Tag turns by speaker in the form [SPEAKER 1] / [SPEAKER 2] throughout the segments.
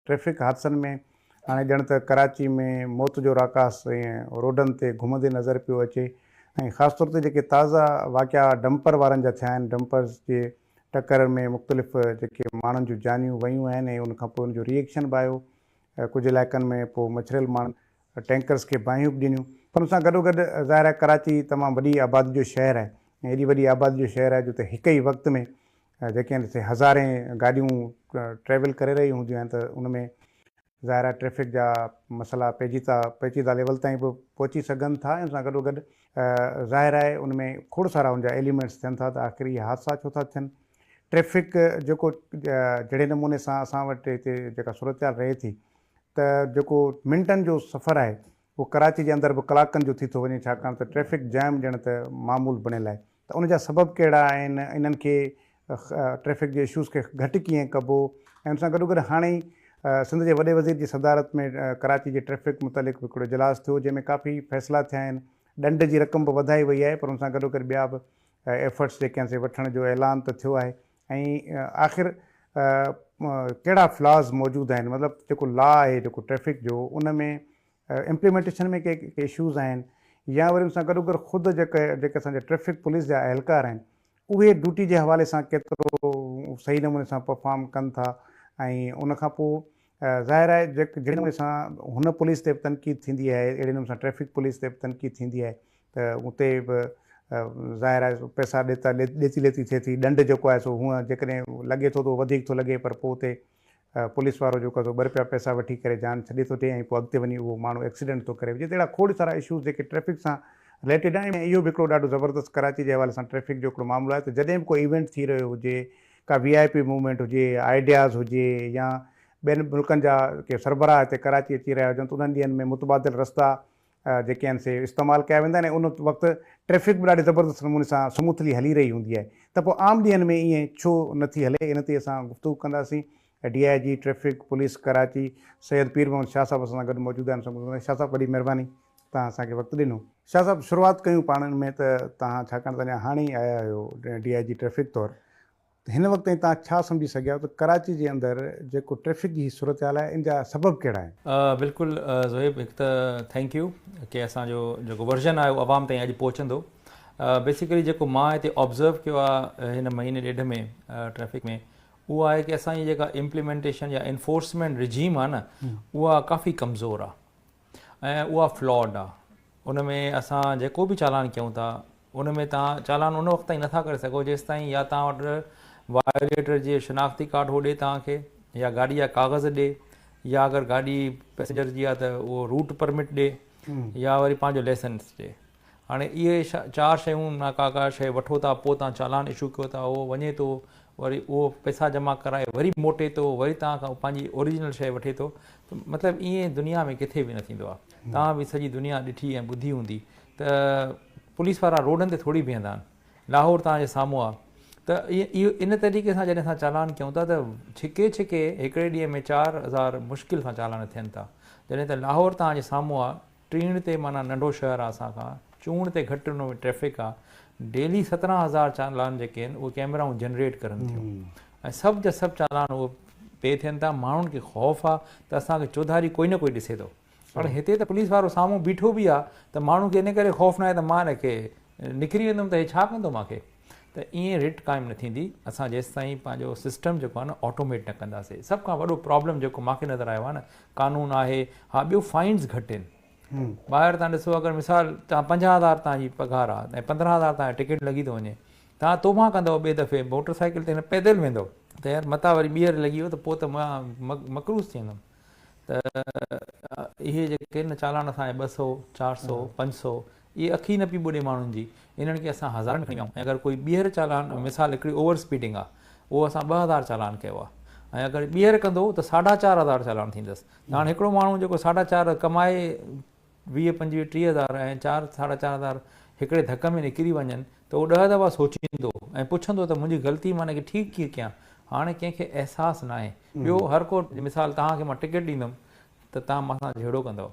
[SPEAKER 1] Traffic हादसनि में हाणे ॼण त कराची में मौत जो राकास ऐं रोडनि ते घुमंदे नज़र पियो अचे ऐं ख़ासि तौर ते जेके ताज़ा वाक़िया डंपर वारनि जा थिया आहिनि, डंपर्स जे टकर में मुख़्तलिफ़ जेके माण्हुनि जूं जानियूं वयूं आहिनि ऐं उनखां पोइ उनजो रिएक्शन बि आयो। कुझु इलाइक़नि में पोइ मछरियल माण्हू टैंकर्स खे बाहियूं बि ॾिनियूं, पर उन सां गॾोगॾु ज़ाहिर आहे कराची तमामु वॾी आबादी जो शहरु आहे ऐं एॾी वॾी आबादी जो शहरु आहे जिते हिक ई वक़्त में जेके आहिनि हिते हज़ारे गाॾियूं ट्रेवल करे रही हूंदियूं आहिनि, त उन में ज़ाहिर आहे ट्रैफ़िक जा मसइला पेचीदा लेवल ताईं बि पहुची सघनि था। ऐं उन सां गॾोगॾु ज़ाहिर आहे उन में खोड़ सारा उनजा एलिमेंट्स थियनि था त आख़िर इहे हादसा छो था थियनि। ट्रैफ़िक जेको जहिड़े नमूने सां असां वटि हिते जेका सूरत हाल रहे थी, त जेको मिंटनि जो सफ़रु आहे उहो कराची जे अंदरि बि कलाकनि जो थी थो वञे, छाकाणि त ट्रैफ़िक जाम ॼण त मामूल बणियल आहे। त उनजा सबब कहिड़ा आहिनि, इन्हनि खे ट्रैफ़िक जे इशूज़ खे घटि कीअं कबो, ऐं उन सां गॾोगॾु हाणे ई सिंध जे वॾे वज़ीर जी सदारत में कराची जे ट्रैफ़िक मुतलिक़ हिकिड़ो इजलास थियो जंहिंमें काफ़ी फ़ैसिला थिया आहिनि। ॾंड जी रक़म बि वधाई वई आहे, पर उन सां गॾोगॾु ॿिया बि एफर्ट्स जेके आहिनि से वठण जो ऐलान त थियो आहे। ऐं आख़िर कहिड़ा फ्लॉज़ मौजूदु आहिनि, मतिलबु जेको लॉ आहे जेको ट्रैफ़िक जो उन में इम्प्लीमेंटेशन में के इशूज़ आहिनि, या वरी उन सां गॾोगॾु ख़ुदि जेके असांजा ट्रैफ़िक पुलिस जा अहलकार आहिनि उहे ड्यूटी जे हवाले सां केतिरो सही नमूने सां परफॉर्म कनि था। ऐं उनखां पोइ ज़ाहिर आहे जहिड़े नमूने सां हुन पुलिस ते बि तनक़ीद थींदी आहे, अहिड़े नमूने सां ट्रैफ़िक पुलिस ते बि तनक़ीद थींदी आहे, त उते बि ज़ाहिर आहे पैसा ॾेती लेती थिए थी। ॾंड जेको आहे सो हूअं जेकॾहिं लॻे थो त वधीक थो लॻे, पर पोइ उते पुलिस वारो जेको आहे ॿ रुपया पैसा वठी करे जान छॾे थो ॾिए ऐं पोइ अॻिते वञी उहो माण्हू एक्सीडेंट थो करे विझे। त अहिड़ा खोड़ सारा इशूज़ जेके ट्रैफ़िक सां रिलेटेड आहिनि। ऐं इहो बि हिकिड़ो ॾाढो ज़बरदस्त कराची जे हवाले सां ट्रैफ़िक जो हिकिड़ो मामिलो आहे त जॾहिं बि कोई इवेंट थी रहियो हुजे, का VIP मूवमेंट हुजे, आइडियाज़ हुजे, या ॿियनि मुल्कनि जा के सरबराह हिते कराची अची रहिया हुजनि, त उन्हनि ॾींहंनि में मुतबादिल रस्ता जेके आहिनि से इस्तेमालु कया वेंदा आहिनि ऐं उन वक़्तु ट्रैफ़िक बि ॾाढे ज़बरदस्त नमूने सां स्मूथली हली रही हूंदी आहे। त पोइ आम ॾींहंनि में ईअं छो नथी हले, इन ते असां गुफ़्तगू कंदासीं। DIG traffic police Karachi Syed पीर मोहम्मद शाह साहिब असां सां गॾु मौजूदु आहिनि। शाह साहिबु वॾी महिरबानी, तव्हां असांखे वक़्तु ॾिनो। शाह साहिबु, शुरूआति कयूं पाण में, त तव्हां छाकाणि त अञा हाणे ई आया आहियो DIG ट्रैफ़िक तौरु, हिन वक़्त ताईं तव्हां छा सम्झी सघिया त कराची जे अंदरि जेको ट्रैफ़िक जी सूरत हाल आहे इन जा सबब कहिड़ा आहिनि?
[SPEAKER 2] बिल्कुलु ज़ोहेब, हिकु त थैंक यू कि असांजो जेको वर्जन आहे उहो आवाम ताईं अॼु पहुचंदो। बेसिकली जेको मां हिते ऑब्ज़र्व कयो आहे हिन महीने ॾेढ में ट्रैफ़िक में, उहो आहे कि असांजी जेका इम्प्लीमेंटेशन या इन्फोर्समेंट रिजीम आहे न, उहा काफ़ी कमज़ोर आहे ऐं उहा फ्लॉड आहे। उन में असां जेको बि चालान कयूं था उन में तव्हां चालान उन वक़्त ताईं नथा करे सघो जेसि ताईं या तव्हां वटि वायोलेटर जी शिनाख्ती कार्ड हो ॾिए तव्हांखे, या गाॾी जा कागज़ ॾिए, या अगरि गाॾी पैसेंजर जी आहे त उहो रूट परमिट ॾिए, या वरी पंहिंजो लाइसेंस ॾिए। हाणे इहे 4 शयूं ना का शइ वठो था, पोइ तव्हां चालान इशू कयो था, उहो वञे थो, वरी उहो पैसा जमा कराए वरी मोटे थो, वरी तव्हां खां पंहिंजी ओरिजिनल शइ वठे थो। त मतिलबु ईअं दुनिया में किथे बि न थींदो आहे। तव्हां बि सॼी दुनिया ॾिठी ऐं ॿुधी हूंदी त पुलिस वारा रोडनि ते थोरी बीहंदा आहिनि, लाहौर तव्हांजे साम्हूं आहे। त इहो इन तरीक़े सां जॾहिं असां चालान कयूं था त छिके हिकिड़े ॾींहं में 4000 मुश्किल सां चालान थियनि था, जॾहिं त लाहौर तव्हांजे साम्हूं आहे, टीण ते माना नंढो शहरु आहे असांखां, चूण ते घटि हुन में ट्रैफ़िक आहे, डेली 17,000 चालान जेके आहिनि उहे कैमराऊं जनरेट करनि थियूं ऐं सभु जा सभु चालान उहे पे थियनि था। माण्हुनि खे ख़ौफ़ आहे त असांखे चौधारी कोई न कोई ॾिसे थो। हाणे हिते त पुलिस वारो साम्हूं बीठो बि आहे त माण्हू खे इन करे ख़ौफ़ न आहे त मां हिनखे निकिरी वेंदुमि त हे छा कंदो मूंखे। त ईअं रिट क़ाइमु न थींदी असां जेसि ताईं पंहिंजो सिस्टम जेको आहे न ऑटोमेट न कंदासीं। सभ खां वॾो प्रॉब्लम जेको मूंखे नज़र आयो आहे न, क़ानून आहे, हा ॿियो फाइन्स घटि आहिनि। ॿाहिरि तव्हां ॾिसो, अगरि मिसाल तव्हां 50,000 तव्हांजी पघार आहे ऐं 15,000 तव्हांजो टिकट लॻी थो वञे, तव्हां तोबा कंदव ॿिए दफ़े मोटर साइकिल ते न पैदल वेंदव त यार मथां वरी ॿीहर लॻी वियो त पोइ त मां मकरूज़ थी वेंदुमि। त इहे जेके न चालान असांजे 200, 400, 500 इहे अखी न पई ॿुॾे माण्हुनि जी, इन्हनि खे असां 1000 में खणी आऊं। ऐं अगरि कोई ॿीहर चालान, मिसाल हिकिड़ी ओवर स्पीडिंग आहे, उहो असां 2000 चालान कयो आहे, ऐं अगरि ॿीहर कंदो त 4,500 चालान थींदसि। त हाणे हिकिड़ो माण्हू जेको 4,500 कमाए 20, 25, 30,000 ऐं 4, 4,500 हिकिड़े धक में निकिरी वञनि त उहो 10 दफ़ा सोचींदो ऐं पुछंदो त मुंहिंजी ग़लती मां हिनखे ठीकु कीअं कयां। हाणे कंहिंखे अहसासु न आहे। ॿियो हर को, मिसाल तव्हांखे मां टिकट ॾींदुमि त तव्हां मूंसां जहिड़ो कंदव,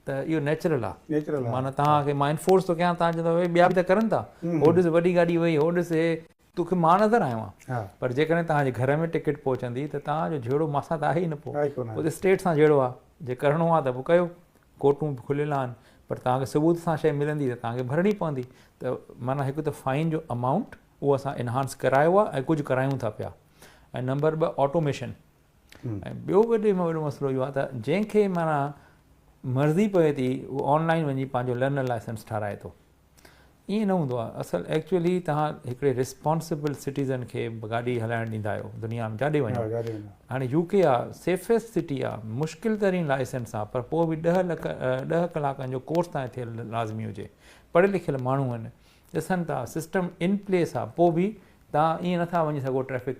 [SPEAKER 2] त इहो नेचुरल आहे। माना तव्हांखे मां इन्फोर्स थो कयां, तव्हां चवंदव ॿिया बि त करनि था, हो ॾिस वॾी गाॾी वई, हो ॾिस तोखे मां नज़र आयो आहियां,
[SPEAKER 1] हा
[SPEAKER 2] पर जेकॾहिं तव्हांजे घर में टिकट पहुचंदी त तव्हांजो जहिड़ो मासां त आहे ई न पोइ,
[SPEAKER 1] आहे कोन आहे।
[SPEAKER 2] पोइ त स्टेट सां जहिड़ो आहे, जे करिणो आहे त पोइ कयो, कोर्टूं बि खुलियल आहिनि, पर तव्हांखे सबूत सां शइ मिलंदी त तव्हांखे भरणी पवंदी। त माना हिकु त फाइन जो अमाउंट उहो असां इनहांस करायो आहे ऐं कुझु करायूं था पिया। ऐं नंबर 2 ऑटोमेशन। ऐं ॿियो वॾे में वॾो मसइलो इहो आहे त जंहिंखे माना मर्ज़ी पए थी उहो ऑनलाइन वञी पंहिंजो लर्नर लाइसेंस ठाराए थो। ईअं न हूंदो आहे। असुलु एक्चुअली तव्हां हिकिड़े रिस्पॉन्सिबल सिटीज़न खे गाॾी हलाइणु ॾींदा आहियो दुनिया में जाॾे वञो। हाणे यूके आहे सेफेस्ट सिटी आहे, मुश्किल तरीन लाइसेंस आहे, पर पोइ बि 10 कलाकनि जो कोर्स तव्हां थियलु लाज़मी हुजे, पढ़ियल लिखियल माण्हू आहिनि, ॾिसनि था सिस्टम इन प्लेस आहे, पोइ बि तव्हां ईअं नथा वञी सघो ट्रैफिक।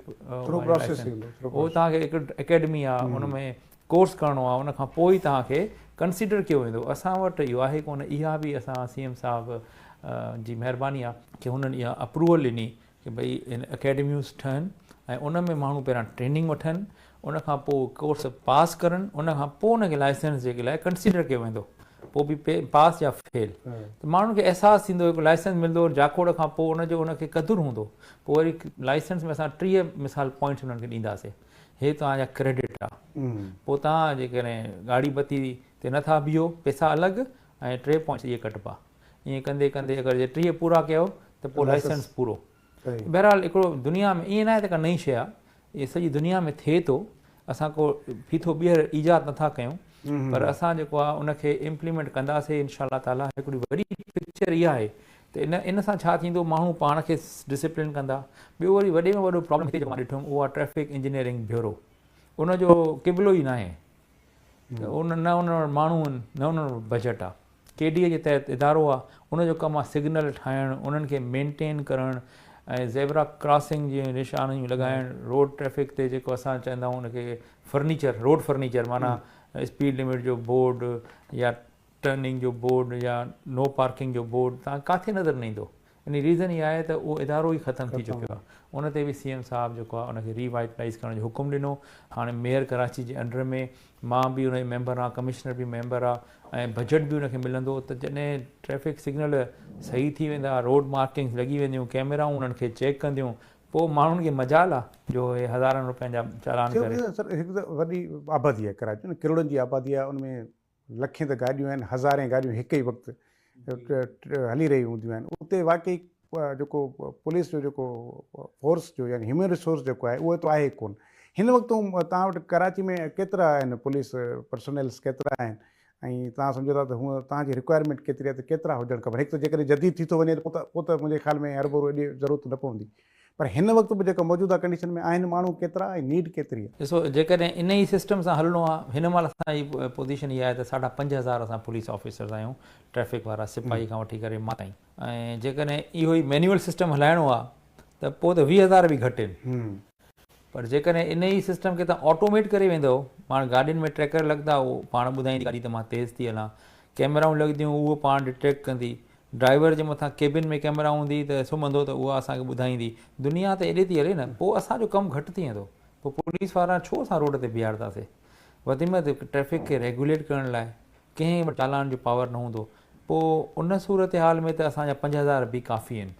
[SPEAKER 2] उहो तव्हांखे हिकु एकेडमी आहे, उन में कोर्स करिणो आहे, उनखां पोइ ई तव्हांखे कंसिडर कयो वेंदो। असां वटि इहो आहे कोन। इहा बि असां CM साहिब जी महिरबानी आहे कि हुननि इहा अप्रूवल ॾिनी कि भई इन अकेडमियूं ठहनि ऐं उन में माण्हू पहिरां ट्रेनिंग वठनि, उनखां पोइ कोर्स पास करनि, उनखां पोइ उनखे लाइसेंस जे लाइ कंसिडर कयो वेंदो, पोइ बि पास या फेल। त माण्हुनि खे अहसासु थींदो, हिकु लाइसेंस मिलंदो, जाखोड़ खां पोइ उनजो उनखे क़दुरु हूंदो। पोइ वरी लाइसेंस में असां 3 मिसाल पॉइंट्स उन्हनि खे ॾींदासीं, हे तव्हांजा क्रेडिट आहे। पोइ तव्हां जेकॾहिं गाड़ी बत्ती ते नथा बीहो, पैसा अलॻि ऐं 3 पॉइंट्स इहे कटिबा। ईअं कंदे कंदे अगरि जे 3 पूरा कयो त पोइ लाइसेंस पूरो। बहरहाल हिकिड़ो दुनिया में ईअं न आहे त का नई शइ आहे, इहे सॼी दुनिया में थिए थो। असां को फीथो ॿीहर ईजाद नथा कयूं, पर असां जेको आहे उनखे इम्प्लीमेंट कंदासीं इंशाअल्लाह ताला। हिकिड़ी वॾी पिक्चर इहा आहे त इन सां छा थींदो, माण्हू पाण खे डिसिप्लिन कंदा। ॿियो वरी वॾे में वॾो प्रॉब्लम हिते मां ॾिठुमि, उहो आहे ट्रैफिक इंजीनियरिंग ब्यूरो। उनजो क़िबिलो ई न आहे, त न उन वटि माण्हू आहिनि, न उन वटि बजट आहे। KDA जे तहत इदारो आहे, उनजो कमु आहे सिग्नल ठाहिणु, उन्हनि खे मेंटेन करणु ऐं ज़ेबरा क्रॉसिंग जी निशानियूं लॻाइणु, रोड ट्रैफिक ते जेको असां चवंदा आहियूं उनखे फर्नीचर, रोड फर्नीचर, माना स्पीड लिमिट जो बोर्ड या टर्निंग जो बोर्ड या नो पार्किंग जो बोर्ड तव्हां किथे नज़र न ईंदो। इन रीज़न इहा आहे त उहो इदारो ई ख़तमु थी चुकियो आहे। उन ते बि CM साहिबु जेको आहे उनखे रिवाइटलाइज़ करण जो हुकुम ॾिनो। हाणे मेयर कराची जे अंडर में मां बि उनजो मेंबर आहियां, कमिश्नर बि मेंबर आहे, ऐं बजट बि उनखे मिलंदो। त जॾहिं ट्रैफिक सिग्नल सही थी वेंदा, रोड मार्किंग्स लॻी वेंदियूं, कैमराऊं उन्हनि खे चेक कंदियूं, पोइ माण्हुनि खे मजाल आहे जो हे हज़ारनि रुपयनि जा चालान करे।
[SPEAKER 1] हिकु त वॾी आबादी आहे कराची में, किरोड़नि जी आबादी आहे, उनमें लखें त गाॾियूं आहिनि, हज़ारें गाॾियूं हिकु ई वक़्तु हली रही हूंदियूं आहिनि। उते वाकई जेको पुलिस जो जेको फोर्स जो यानी ह्यूमन रिसोर्स जेको आहे उहो त आहे कोन। हिन वक़्तु तव्हां वटि कराची में केतिरा आहिनि पुलिस पर्सनल्स, केतिरा आहिनि, ऐं तव्हां सम्झो था त हूअं तव्हांजी रिक्वायरमेंट केतिरी आहे, त केतिरा हुजणु खपनि? हिकु त जेकॾहिं जदीद थी थो वञे त पोइ त मुंहिंजे ख़्याल में हर भरू एॾी ज़रूरत न पवंदी, पर हिन वक़्तु बि जेका मौजूदा कंडीशन में आहिनि माण्हू केतिरा ऐं नीड केतिरी आहे?
[SPEAKER 2] ॾिसो, जेकॾहिं इन ई सिस्टम सां हलणो आहे, हिन महिल असांजी पोज़ीशन इहा आहे त 5,500 असां पुलिस ऑफिसर्स आहियूं, ट्रैफिक वारा, सिपाही खां वठी करे मां ताईं। ऐं जेकॾहिं इहो ई मैनुअल सिस्टम हलाइणो आहे त पोइ त 20,000 बि घटि आहिनि। पर जेकॾहिं इन ई सिस्टम खे तव्हां ऑटोमेट करे वेंदो, पाण गाॾियुनि में ट्रैकर लॻंदा, उहो पाण ॿुधाईंदी गाॾी त मां तेज़ थी हलां, कैमराऊं लॻंदियूं, उहो पाण डिटेक्ट कंदी, ड्राइवर जे मथां केबिन में कैमरा हूंदी त सुम्हंदो त उहा असांखे ॿुधाईंदी। दुनिया त एॾे थी हले न, पोइ असांजो कमु घटि थी वेंदो। पोइ पुलिस वारा छो असां रोड ते बीहारंदासीं? वधि में वधि ट्रैफिक खे रेगुलेट करण लाइ कंहिं वटि चालान जो पावर न हूंदो, पोइ उन सूरत हाल में त असांजा 5,000 बि काफ़ी आहिनि।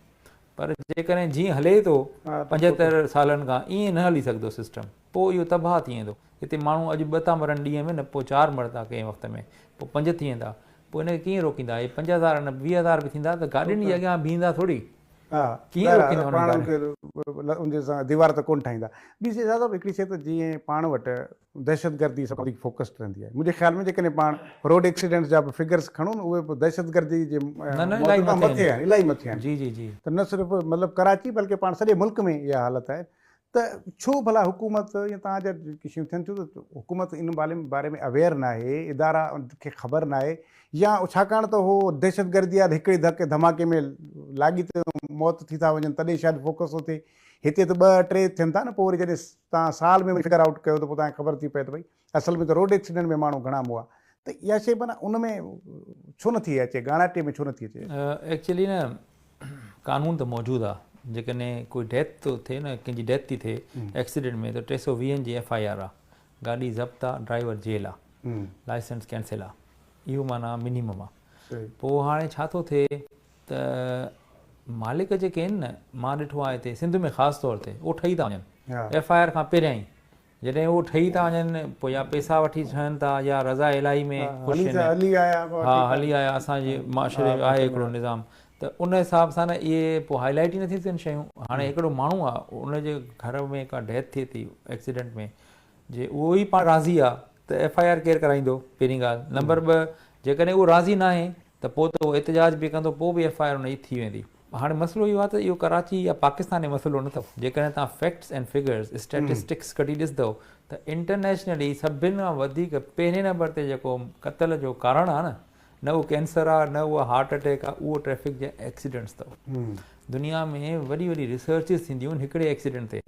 [SPEAKER 2] पर जेकॾहिं जीअं हले थो 75 सालनि खां, ईअं न हली सघंदो सिस्टम, पोइ इहो तबाह थी वेंदो। हिते माण्हू अॼु 2 था मरनि ॾींहं में, न पोइ 4 मरंदा कंहिं वक़्त में, पोइ 5 थी वेंदा, पोइ हिनखे कीअं रोकींदा? हे 5,000 न 20,000 बि थींदा त गाॾियुनि जे अॻियां बीहंदा थोरी, कीअं रोकींदा?
[SPEAKER 1] उनजे सां दीवार त कोन ठाहींदा। ॿी शइ दादा, हिकिड़ी शइ त जीअं पाण वटि दहशतगर्दी सां वधीक फोकस्ड रहंदी आहे मुंहिंजे ख़्याल में। जेकॾहिं पाण रोड एक्सीडेंट्स जा बि फिगर्स खणूं न, उहे बि दहशतगर्दी जे मथे आहिनि, इलाही मथे आहिनि।
[SPEAKER 2] जी जी जी।
[SPEAKER 1] त न सिर्फ़ु मतिलबु कराची बल्कि पाण सॼे मुल्क में इहा हालत आहे। त छो भला हुकूमत या तव्हांजा जेकी शयूं थियनि थियूं त हुकूमत इन बारे में अवेयर न आहे, इदारा खे ख़बर न आहे, या छाकाणि त उहो दहशतगर्दी आहे हिकिड़े धमाके में लाॻी त मौत थी था वञनि, तॾहिं शायदि फोकस थो थिए। हिते त 2-3 थियनि था न, पोइ वरी जॾहिं तव्हां साल में फिगर आउट कयो त पोइ तव्हांखे ख़बर थी पए त भई असल में त रोड एक्सीडेंट में माण्हू घणा मुआ। त इहा शइ माना उन में छो नथी अचे, ॻाणाटे में छो नथी अचे?
[SPEAKER 2] एक्चुअली न, कानून त मौजूदु आहे। जेकॾहिं कोई डेथ थो थिए न, कंहिंजी डेथ थी थिए एक्सीडेंट में, त 320 जी FIR आहे, गाॾी ज़ब्त आहे, ड्राइवर जेल आहे, लाइसेंस कैंसिल आहे, इहो माना मिनिमम आहे। पोइ हाणे छा थो थिए त मालिक जेके आहिनि न, मां ॾिठो आहे हिते सिंध में ख़ासि तौर ते उहो ठही था
[SPEAKER 1] हा।
[SPEAKER 2] वञनि FIR खां पहिरियां ई। जॾहिं उहो ठही था वञनि पोइ या पैसा वठी ठहनि था या रज़ा इलाही में ख़ुशि आहिनि।
[SPEAKER 1] हली आया
[SPEAKER 2] हा, हली आया, असांजे माशरे आहे हिकिड़ो निज़ाम, त उन हिसाब सां न इहे पोइ हाईलाइट ई नथी थियनि शयूं। हाणे हिकिड़ो माण्हू आहे, उनजे घर में का डेथ थिए थी एक्सीडेंट में, जे उहो ई पाण राज़ी आहे त FIR केरु कराईंदो? पहिरीं ॻाल्हि। नंबर 2, जेकॾहिं उहो राज़ी न आहे त पोइ त उहो एतिजाज बि कंदो, पोइ बि FIR उनजी थी वेंदी। हाणे मसइलो इहो आहे त इहो कराची या पाकिस्तान जो मसइलो न अथव। जेकॾहिं तव्हां फैक्ट्स एंड फिगर्स स्टैटिस्टिक्स कढी ॾिसंदव त इंटरनेशनली सभिनि खां वधीक पहिरें नंबर ते जेको क़त्ल जो कारण आहे न उहो कैंसर आहे, न उहो हार्ट अटैक आहे, उहो ट्रैफिक जे एक्सीडेंट्स अथव। दुनिया में वॾी वॾी रिसर्चिस थींदियूं आहिनि हिकिड़े एक्सीडेंट ते,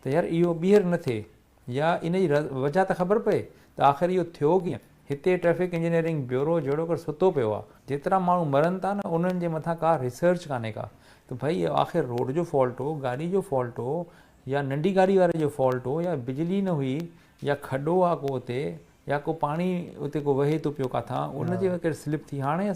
[SPEAKER 2] त यार इहो ॿीहर न थिए या इन जी वजह त ख़बर पए त आख़िर इहो थियो कीअं। हिते ट्रैफिक इंजीनियरिंग ब्यूरो जहिड़ो कर सुतो पियो आहे, जेतिरा माण्हू मरनि था न उन्हनि जे मथां का रिसर्च कान्हे का, त भई आख़िर रोड जो फॉल्ट हो, गाॾी जो फॉल्ट हो, या नंढी गाॾी वारे जो फॉल्ट हो, या बिजली न हुई, या खॾो आहे को उते, या को पाणी उते को वहे थो पियो किथां, उनजे करे स्लिप थी। हाणे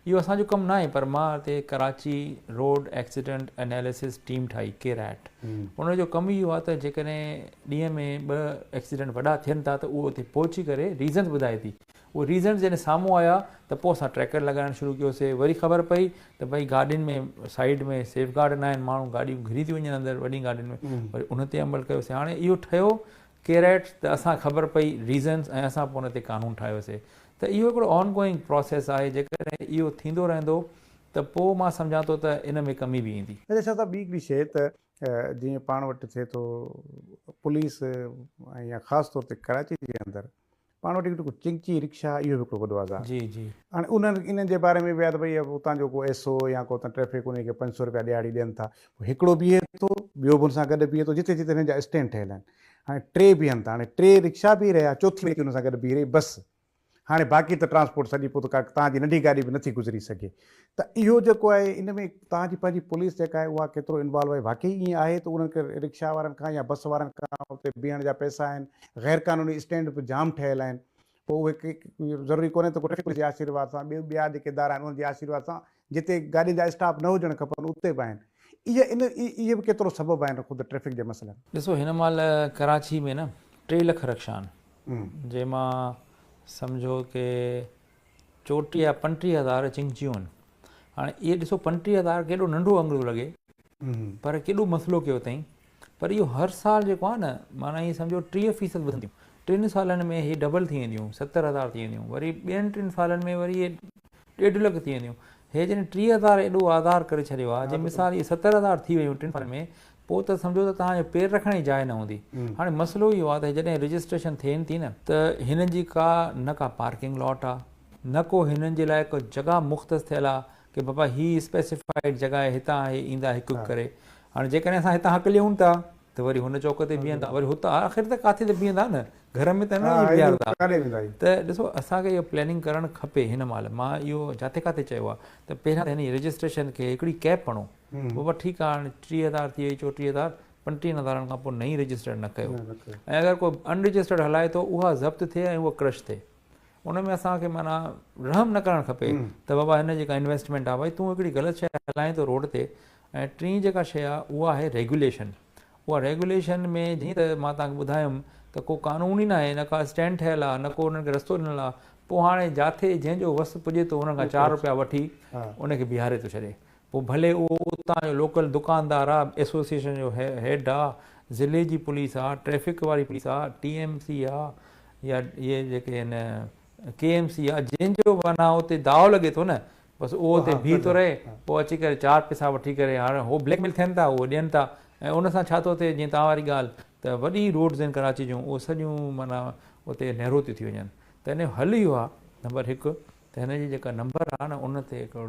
[SPEAKER 2] इहो असांजो कमु न आहे, पर मां हिते Karachi road accident analysis team ठाही केरैट। उनजो कमु इहो आहे त जेकॾहिं ॾींहं में 2 एक्सीडेंट वॾा थियनि था त उहो उते पहुची करे रीज़न्स ॿुधाए थी। उहे रीज़न्स जॾहिं साम्हूं आया त पोइ असां ट्रैकर लॻाइणु शुरू कयोसीं। वरी ख़बर पई त भई गाॾियुनि में साइड में सेफ गार्ड न आहिनि, माण्हू गाॾियूं घिरी थी वञनि अंदरि वॾी गाॾियुनि में, वरी उन ते अमल कयोसीं। हाणे इहो ठहियो केरैट त असांखे ख़बर पई रीज़न्स, ऐं असां पोइ उन ते कानून ठाहियोसीं। त इहो हिकिड़ो ऑन गोइंग प्रोसेस आहे। जेकॾहिं इहो थींदो रहंदो त पोइ मां सम्झां थो त इन में कमी बि ईंदी।
[SPEAKER 1] अच्छा त ॿी हिकिड़ी शइ त जीअं पाण वटि थिए थो पुलिस ऐं या ख़ासि तौर ते कराची जे अंदरि पाण वटि हिकिड़ो चिंची रिक्शा, इहो हिकिड़ो वॾो आज़ादु।
[SPEAKER 2] जी जी।
[SPEAKER 1] हाणे इन्हनि जे बारे में बि आहे त भई उतां जो को SO या को उतां ट्रैफिक उनखे 500 रुपया ॾियारी ॾियनि था, हिकिड़ो बीहे थो, ॿियो बि हुन सां गॾु बीहे थो, जिते जिते हिन जा स्टैंड ठहियल आहिनि। हाणे 3 बीहनि था, हाणे 3 रिक्शा बि रहिया, चौथी हुन सां गॾु बीहे रही बस। हाणे बाक़ी त ट्रांसपोर्ट सॼी पोइ त तव्हांजी नंढी गाॾी बि नथी गुज़री सघे। त इहो जेको आहे इन में तव्हांजी पंहिंजी पुलिस जेका आहे उहा केतिरो इन्वॉल्व आहे? वाक़ई ईअं आहे त उन्हनि खे रिक्शा वारनि खां या बस वारनि खां उते बीहण जा पैसा आहिनि, गैर क़ानूनी स्टैंड बि जाम ठहियल आहिनि, पोइ उहे ज़रूरी कोन्हे त ट्रैफिक पुलिस जे आशीर्वाद सां ॿिया जेके इदारा आहिनि उन्हनि जे आशीर्वाद सां जिते गाॾी जा स्टाफ न हुजणु खपनि उते बि आहिनि। इहे बि केतिरो सबबु आहिनि ख़ुदि ट्रैफिक जे मसइलनि?
[SPEAKER 2] ॾिसो, हिन महिल कराची में न 3 लख रिक्शा आहिनि, जंहिंमां सम्झो कि 34 या 35 हज़ार चिंचियूं आहिनि। हाणे इहे ॾिसो 35 हज़ार केॾो नंढो अंग थो लॻे, पर केॾो मसइलो कयो अथई। पर इहो हर साल जेको आहे न, माना ईअं सम्झो 30% वधंदियूं। 3 सालनि में इहे डबल थी वेंदियूं, 70 हज़ार थी वेंदियूं, वरी ॿियनि 3 सालनि में वरी इहे 1.5 लख थी वेंदियूं। हे जॾहिं 30 हज़ार एॾो आधार करे छॾियो आहे, जंहिं मिसाल इहे 70 हज़ार थी वियूं 3 सालनि में, पोइ त सम्झो त तव्हांजो पेर रखण जी जाइ न हूंदी। हाणे मसइलो इहो आहे त जॾहिं रजिस्ट्रेशन थियनि थी न, त हिननि जी न का पार्किंग लॉट आहे, न को हिननि जे लाइ को जॻह मुख़्तस थियल आहे कि बाबा हीअ स्पेसिफाइड जॻह आहे, हितां ईंदा हिकु करे। हाणे जेकॾहिं असां हितां हक़ ॾियूं था त वरी हुन चौक ते बीहंदा, वरी हुतां आख़िर त किथे त बीहंदा न, घर में त न बीहारंदा। त ॾिसो, असांखे इहो प्लैनिंग करणु खपे। हिन महिल मां इहो जिते किथे चयो आहे त पहिरियां त हिन रजिस्ट्रेशन खे हिकिड़ी कैप हणो, बाबा ठीकु आहे, हाणे 30 हज़ार थी वई, 34 हज़ार, 35 हज़ारनि खां पोइ नई रजिस्टर्ड न कयो। ऐं अगरि को अनरजिस्टर्ड हलाए थो, उहा ज़ब्त थिए ऐं उहा क्रश थिए। उन में असांखे माना रहम न करणु खपे त बाबा हिन जेका इन्वेस्टमेंट आहे, भई तूं हिकिड़ी ग़लति शइ हलाए थो रोड ते। ऐं टीं जेका शइ आहे उहा आहे रेगुलेशन। उहा रेगुलेशन में जीअं त मां तव्हांखे ॿुधायुमि त को कानून ई न आहे, न का स्टैंड ठहियल आहे, न को उन्हनि खे रस्तो ॾिनल आहे। पोइ हाणे जिथे जंहिंजो वस पुॼे थो उन खां 4 रुपया वठी उनखे बीहारे थो छॾे। पोइ भले उहो उतां जो लोकल दुकानदार आहे, एसोसिएशन जो हेड आहे, ज़िले जी पुलिस आहे, ट्रैफिक वारी पुलिस आहे, TMC आहे, या इहे जेके आहिनि KMC आहे, जंहिंजो माना उते दाव लॻे थो न, बसि उहो उते बीह थो रहे, पोइ अची करे 4 पैसा वठी करे हाणे उहो ब्लैकमेल थियनि था, उहो ॾियनि था। ऐं उन सां छा थो थिए, जीअं तव्हां वारी ॻाल्हि, त वॾी रोड्स आहिनि कराची जूं, उहे सॼियूं माना उते नहरो थियूं थी वञनि। त इन जो हल इहो आहे, नंबर 1 त हिन जी जेका नंबर आहे न, उन ते हिकिड़ो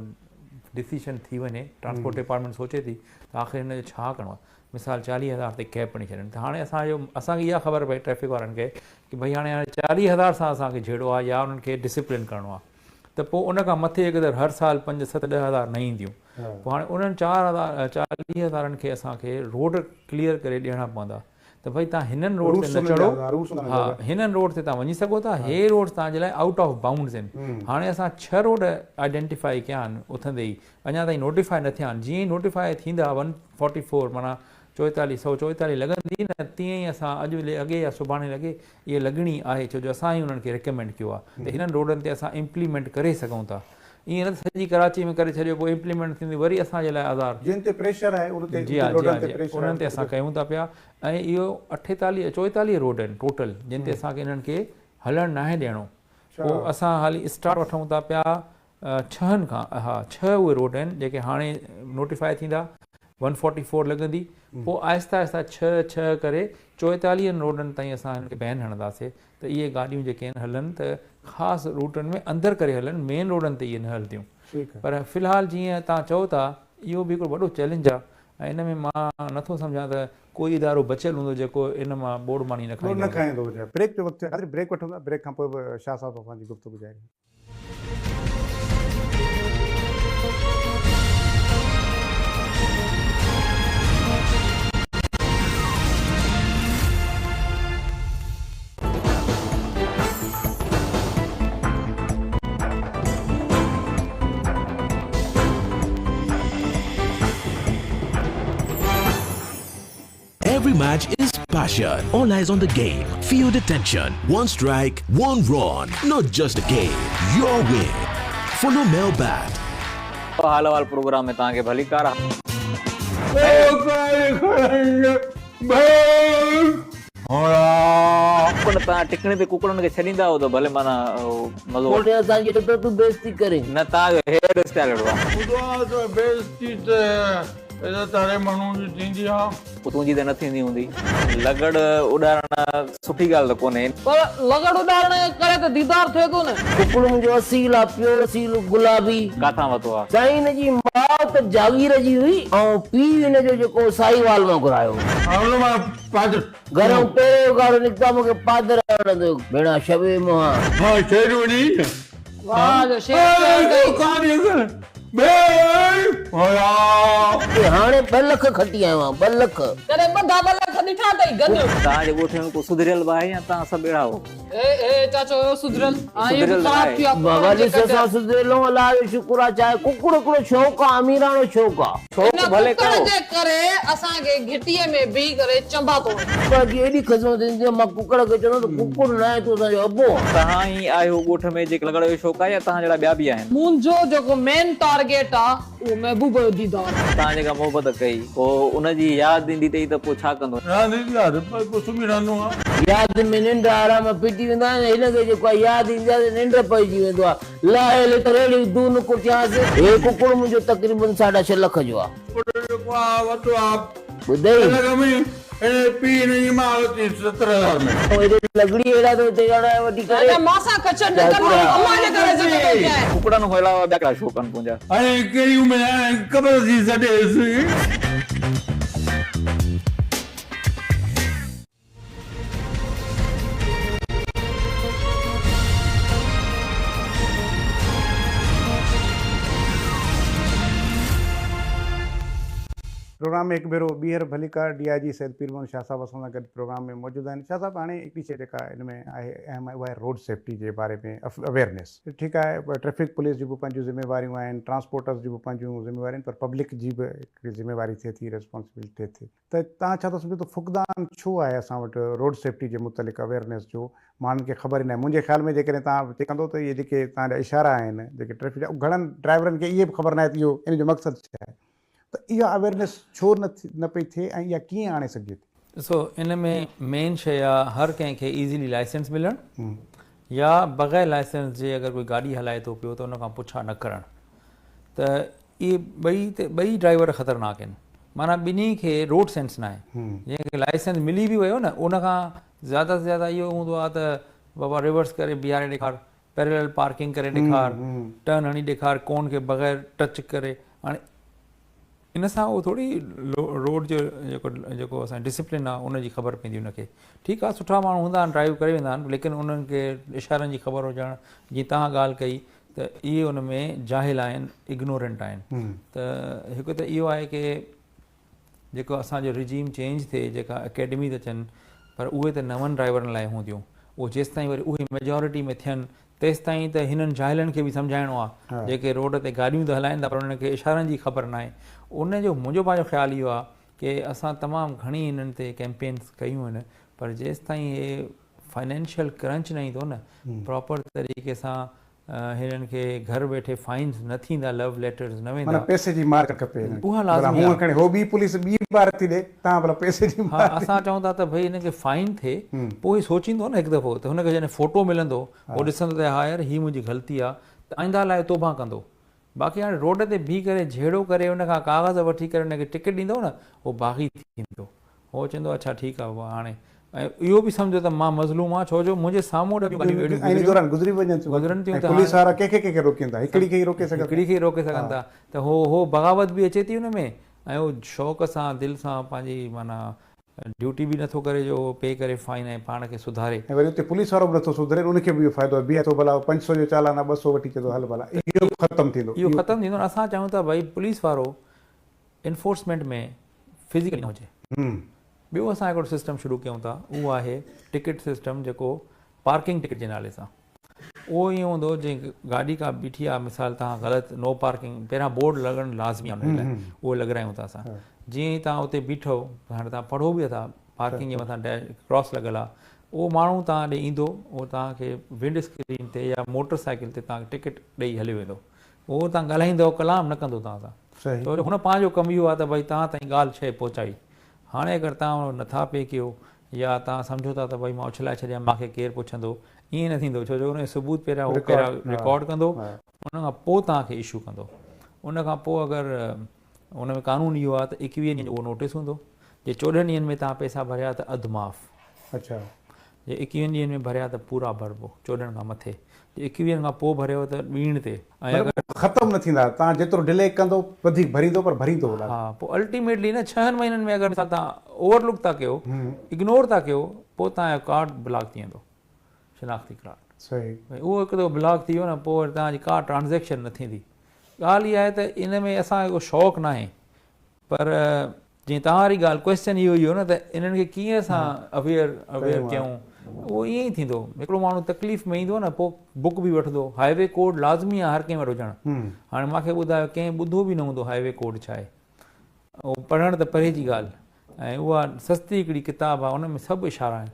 [SPEAKER 2] डिसीशन थी वञे। ट्रांसपोर्ट डिपार्टमेंट सोचे थी त आख़िर हिन जो छा करिणो आहे। मिसाल 40 हज़ार ते कैब हणी छॾनि, त हाणे असांखे इहा ख़बर पए ट्रैफिक वारनि खे कि भई हाणे 40 हज़ार सां असांखे जहिड़ो आहे या उन्हनि खे डिसिप्लिन करिणो आहे, त पोइ उन खां मथे अगरि हर साल 5, 7, 10 हज़ार न ईंदियूं, पोइ हाणे उन्हनि 40 हज़ारनि खे असांखे रोड क्लियर करे ॾियणा पवंदा। त भई तव्हां हिननि रोड ते न चढ़ो, हा हिननि रोड ते तव्हां वञी सघो था, हे रोड तव्हांजे लाइ आउट ऑफ बाउंड्स आहिनि। हाणे असां 6 रोड आइडेंटिफाई कया आहिनि उथंदे ई, अञा ताईं नोटिफाई न थिया आहिनि। जीअं ई नोटिफाई थींदा 144 माना 144 लॻंदी न, तीअं ई असां अॻे या सुभाणे लॻे इहे लॻणी आहे, छो जो असां ई उन्हनि खे रिकमेंड कयो आहे त हिननि रोडनि ते असां इम्प्लीमेंट करे सघूं था। ईअं न सॼी कराची में करे छॾियो, पोइ इम्प्लीमेंट थींदी वरी असांजे लाइ आज़ार।
[SPEAKER 1] जिन ते प्रेशर आहे
[SPEAKER 2] जी हा उन्हनि ते असां कयूं था पिया। ऐं इहो 44 रोड आहिनि टोटल जिन ते असांखे इन्हनि खे हलणु नाहे ॾियणो। पोइ असां हाली स्टार्ट वठूं था पिया 6 खां, हा 6 उहे रोड आहिनि जेके हाणे नोटिफाई थींदा, 144 लॻंदी, पोइ आहिस्ता आहिस्ता 6 करे 44 रोडनि ताईं असां हिनखे बैन हणंदासीं त इहे गाॾियूं जेके आहिनि हलनि त ख़ासि रूटनि में अंदरि करे हलनि, मेन रोडनि ते इहे न हलंदियूं। पर फ़िलहालु जीअं तव्हां चओ था इहो बि हिकिड़ो वॾो चैलेंज आहे, ऐं इन में मां नथो सम्झां त कोई इदारो बचियलु हूंदो जेको इन मां बोड़ मानी न
[SPEAKER 1] खाईंदो हुजे। ब्रेक जो वक़्तु आहे, ब्रेक वठूं था, ब्रेक खां पोइ बि शाह साहब असांजी गुफ़्तगू जारी।
[SPEAKER 3] Every match is passion. All eyes on the game. Feel the tension. One strike, one run. Not just a game. Your win. Follow Melbat.
[SPEAKER 4] हाल प्रोग्राम में तव्हांखे भली कार तव्हां टिकणी ते कुकड़नि खे छॾींदा हो त भले माना मज़ो
[SPEAKER 5] तूं बेइज्जती करे
[SPEAKER 4] न, तव्हांजो हेड स्टाइल
[SPEAKER 6] तारे माण्हू जी थींदी आहे,
[SPEAKER 4] तुंहिंजी त न थींदी हूंदी। लगड़ उॾारण सुठी ॻाल्हि त कोन्हे,
[SPEAKER 5] पर लगड़ उॾारण करे त दीदार थिए थो न। कुकड़ मुंहिंजो असील आहे, प्योर असील गुलाबी।
[SPEAKER 4] काथां वरितो आहे?
[SPEAKER 5] साईं हिन जी माउ त जागीर जी हुई ऐं पीउ हिन जो जेको साईवाल मां घुरायो। घरों पहिरियों गाड़ो निकिता मूंखे पादर वणंदो भेणा शबे मोहा।
[SPEAKER 6] हा शेर वणी
[SPEAKER 5] वाह जो शेर हाणे 2 लख खटी आयो आहियां, 2 लख करे बंदा 2 लख ॾिठा अथई गंद।
[SPEAKER 4] तव्हांजे ॻोठ में को सुधरियल बि आहे या तव्हां सभु अहिड़ा हो?
[SPEAKER 5] ए चाचो सुधरियल बाबा जी असां सुधरियल अलाह जो शुक्र आहे। चाहे कुकड़ हिकिड़ो शौक़ु आहे, अमीराणो शौक़ु आहे।
[SPEAKER 4] शौक़ु भले करो
[SPEAKER 5] जे करे असांखे घिटीअ में बीह करे चंबा थो बाकी एॾी ख़िदमत ईंदी आहे। मां कुकड़ खे चवंदो त कुकड़ न आहे तूं असांजो अबो।
[SPEAKER 4] तव्हां ई आहियो ॻोठ में जेके लगड़ जो शौक़ु आहे या तव्हां जहिड़ा ॿिया बि आहिनि?
[SPEAKER 5] मुंहिंजो जेको मेन टारगेट आहे उहो महबूब जो दीदार।
[SPEAKER 4] तव्हां जेका मोहबत कई पोइ उनजी यादि ईंदी अथई त पोइ छा कंदो?
[SPEAKER 5] यादि में निंड आराम फिटी वेंदा आहिनि, हिनखे जेको आहे यादि ईंदी आहे निंड पइजी वेंदो आहे। लाहे लितरेली दून कुटियासीं। हे कुकड़ मुंहिंजो तक़रीबन 6.5 लख जो आहे। ॿुधई लगड़ी अहिड़ा तो वठी करे मासा कचर न कर अम्मा जे करे जॾहिं आहे।
[SPEAKER 4] कुकड़नि खां अलावा ॿिया कहिड़ा शौक़ आहिनि तुंहिंजा?
[SPEAKER 6] हाणे कहिड़ियूं में ख़बर थी सघे।
[SPEAKER 1] प्रोग्राम में हिकु भेरो ॿीहर भलीकार DIG सैयद पीर मोहम्मद शाह साहब असां सां गॾु प्रोग्राम में मौजूदु आहिनि। शाह साहब हाणे हिकिड़ी शइ जेका हिन में आहे अहम आहे उहा आहे रोड सेफ्टी जे बारे में अवेयरनेस। ठीकु आहे, ट्रैफिक पुलिस जी बि पंहिंजूं ज़िम्मेवारियूं आहिनि, ट्रांसपोर्टर्स जी बि पंहिंजूं ज़िम्मेवारियूं आहिनि, पर पब्लिक जी बि हिकिड़ी ज़िम्मेवारी थिए थी, रिस्पॉन्सिबिलिटी थिए थी। त तव्हां छा था सम्झो त फुक़दान छो आहे असां वटि रोड सेफ्टी जे मुतलिक़ अवेयरनेस जो? माण्हुनि खे ख़बर ई न आहे। मुंहिंजे ख़्याल में जेकॾहिं तव्हां चेक कंदो त इहे जेके तव्हांजा इशारा आहिनि जेके ट्रैफिक जा, घणनि ड्राइवरनि खे इहे बि ख़बर न आहे त इहो इन जो मक़सदु छा आहे। त इहा अवेयरनेस छो न पई थिए ऐं इहा कीअं आणे सघे थी?
[SPEAKER 2] ॾिसो, इन में मेन शइ आहे हर कंहिंखे ईज़ीली लाइसेंस मिलणु या बग़ैर लाइसेंस जे अगरि कोई गाॾी हलाए थो पियो त उन खां पुछा न करणु। त इहे ॿई ड्राइवर ख़तरनाक आहिनि। माना ॿिन्ही खे रोड सेंस न आहे। जंहिंखे लाइसेंस मिली बि वियो न, उन खां ज़्यादा से ज़्यादा इहो हूंदो आहे त बाबा रिवर्स करे बीहारे ॾेखार, पैरेलल पार्किंग करे ॾेखार, टर्न हणी ॾेखार, कोन खे बग़ैर टच करे। हाणे इन सां उहो थोरी रोड जो जेको असां डिसिप्लिन आहे उनजी ख़बर पवंदी उनखे। ठीकु आहे, सुठा माण्हू हूंदा आहिनि, ड्राइव करे वेंदा आहिनि, लेकिन उन्हनि खे इशारनि जी ख़बर हुजणु, जीअं तव्हां ॻाल्हि कई त इहे उन में जाहिल आहिनि, इग्नोरेंट आहिनि। त हिकु त इहो आहे की जेको असांजो रिजीम चेंज थिए, जेका अकेडमी त अचनि पर उहे त नवनि ड्राइवरनि लाइ हूंदियूं, उहो जेसिताईं वरी उहे मेजॉरिटी में थियनि तेसिताईं त हिननि जाइलनि खे बि सम्झाइणो आहे, जेके रोड ते गाॾियूं त हलाइनि था पर उन्हनि खे इशारनि जी ख़बर न आहे। उनजो मुंहिंजो पंहिंजो ख़्यालु इहो आहे की असां तमामु घणी हिननि ते कैंपेन्स कयूं आहिनि, पर जेसिताईं हे फाइनेंशियल क्रंच न ईंदो न, प्रॉपर तरीक़े सां हिननि खे घर वेठे फाइन्स न थींदा, लव लेटर्स न वेंदा,
[SPEAKER 1] पैसे जी मार खपे,
[SPEAKER 2] उहा लाज़मी आहे।
[SPEAKER 1] हो बि पुलिस ॿी बार थी ॾे, तव्हां भला पैसे जी
[SPEAKER 2] हा, असां चऊं था त भई हिनखे फाइन थिए, पोइ ही सोचींदो न हिकु दफ़ो, त हुनखे जॾहिं फोटो मिलंदो उहो ॾिसंदो त हा यार हीअ मुंहिंजी ग़लती आहे, त आईंदा लाइ तौबा कंदो। बाक़ी हाणे रोड ते बीह करे झेड़ो करे हुनखां कागज़ वठी करे हुनखे टिकट ॾींदो न, उहो बाग़ी थींदो, उहो चवंदो अच्छा ठीकु आहे हाणे, ऐं इहो बि सम्झो त मां मज़लूम आहियां, छो जो मुंहिंजे साम्हूं
[SPEAKER 1] गुज़री वञनि
[SPEAKER 2] थियूं,
[SPEAKER 1] पुलिस वारा कंहिंखे रोकींदा, हिकिड़ी खे ई रोके
[SPEAKER 2] सघनि था, त हो बग़ावत बि अचे थी हुन में, ऐं उहो शौक़ सां दिलि सां पंहिंजी माना ड्यूटी बि नथो करे जो पे करे फाइन ऐं पाण खे सुधारे,
[SPEAKER 1] ऐं वरी उते पुलिस वारो बि नथो सुधरे, उनखे बि फ़ाइदो आहे, बीहे थो भला 500 जो चालान 200 वठी चए थो हल भला, इहो ख़तमु थींदो।
[SPEAKER 2] असां चाहियूं था भई पुलिस वारो इन्फोर्समेंट में फिज़िकली न हुजे। ॿियो असां हिकिड़ो सिस्टम शुरू कयूं था, उहो आहे टिकट सिस्टम, जेको पार्किंग टिकट जे नाले सां। उहो ईअं हूंदो जीअं गाॾी का बीठी आहे, मिसाल तव्हां ग़लति नो पार्किंग, पहिरियां बोर्ड लॻणु लाज़मी आहे हुन लाइ, उहो लॻारायूं था असां। जीअं ई तव्हां उते बीठो, हाणे तव्हां पढ़ो बि था, पार्किंग जे मथां क्रॉस लॻल आहे, उहो माण्हू तव्हां ॾे ईंदो, उहो तव्हांखे विंड स्क्रीन ते या मोटर साइकिल ते तव्हांखे टिकट ॾेई हली वेंदो, उहो तव्हां ॻाल्हाईंदव, कलाम न कंदो तव्हां सां, छो जो हुन पंहिंजो कमु इहो आहे त भई तव्हां ताईं ॻाल्हि शइ पहुचाई। हाणे अगरि तव्हां नथा पे कयो या तव्हां सम्झो था त भई मां उछलाए छॾियां, मूंखे केरु पुछंदो, ईअं न थींदो, छो जो हुनजो सबूत पहिरियां रिकॉर्ड कंदो, उनखां पोइ तव्हांखे इशू कंदो। उनखां पोइ अगरि उन में कानून इहो आहे त 21 ॾींहं जो उहो नोटिस हूंदो, जे 14 ॾींहंनि में तव्हां पैसा भरिया त अधु माफ़,
[SPEAKER 1] अच्छा,
[SPEAKER 2] जे 21 ॾींहंनि में भरिया त पूरा भरिबो, 14 खां मथे, जे 21 खां पोइ भरियो त ॿीण ते, ऐं अगरि
[SPEAKER 1] ख़तमु न थींदा, तव्हां जेतिरो डिले कंदो वधीक भरींदो, पर भरींदो।
[SPEAKER 2] हा, पोइ अल्टीमेटली न 6 महीननि में अगरि तव्हां ओवरलुक था कयो, इग्नोर था कयो, पोइ तव्हांजो कार्ड ब्लॉक थी वेंदो, शिनाख़्ती कार्ड।
[SPEAKER 1] सही,
[SPEAKER 2] उहो हिकु दफ़ो ब्लॉक थी वियो न, पोइ वरी तव्हांजी का ट्रांज़ेक्शन न थींदी। ॻाल्हि इहा आहे त इन में असांजो शौक़ु न आहे, पर जीअं तव्हां वारी ॻाल्हि क्वेश्चन इहो ई हो न, त इन्हनि खे कीअं असां अवेयर कयूं, उहो ईअं ई थींदो। हिकिड़ो माण्हू तकलीफ़ में ईंदो न, पोइ बुक बि वठंदो, हाईवे कोड लाज़मी आहे हर कंहिं वटि हुजणु। हाणे मूंखे ॿुधायो, कंहिं ॿुधो बि न हूंदो हाईवे कोड छा आहे, उहो पढ़णु त परे जी ॻाल्हि, ऐं उहा सस्ती हिकिड़ी किताबु आहे, उन में सभु इशारा आहिनि,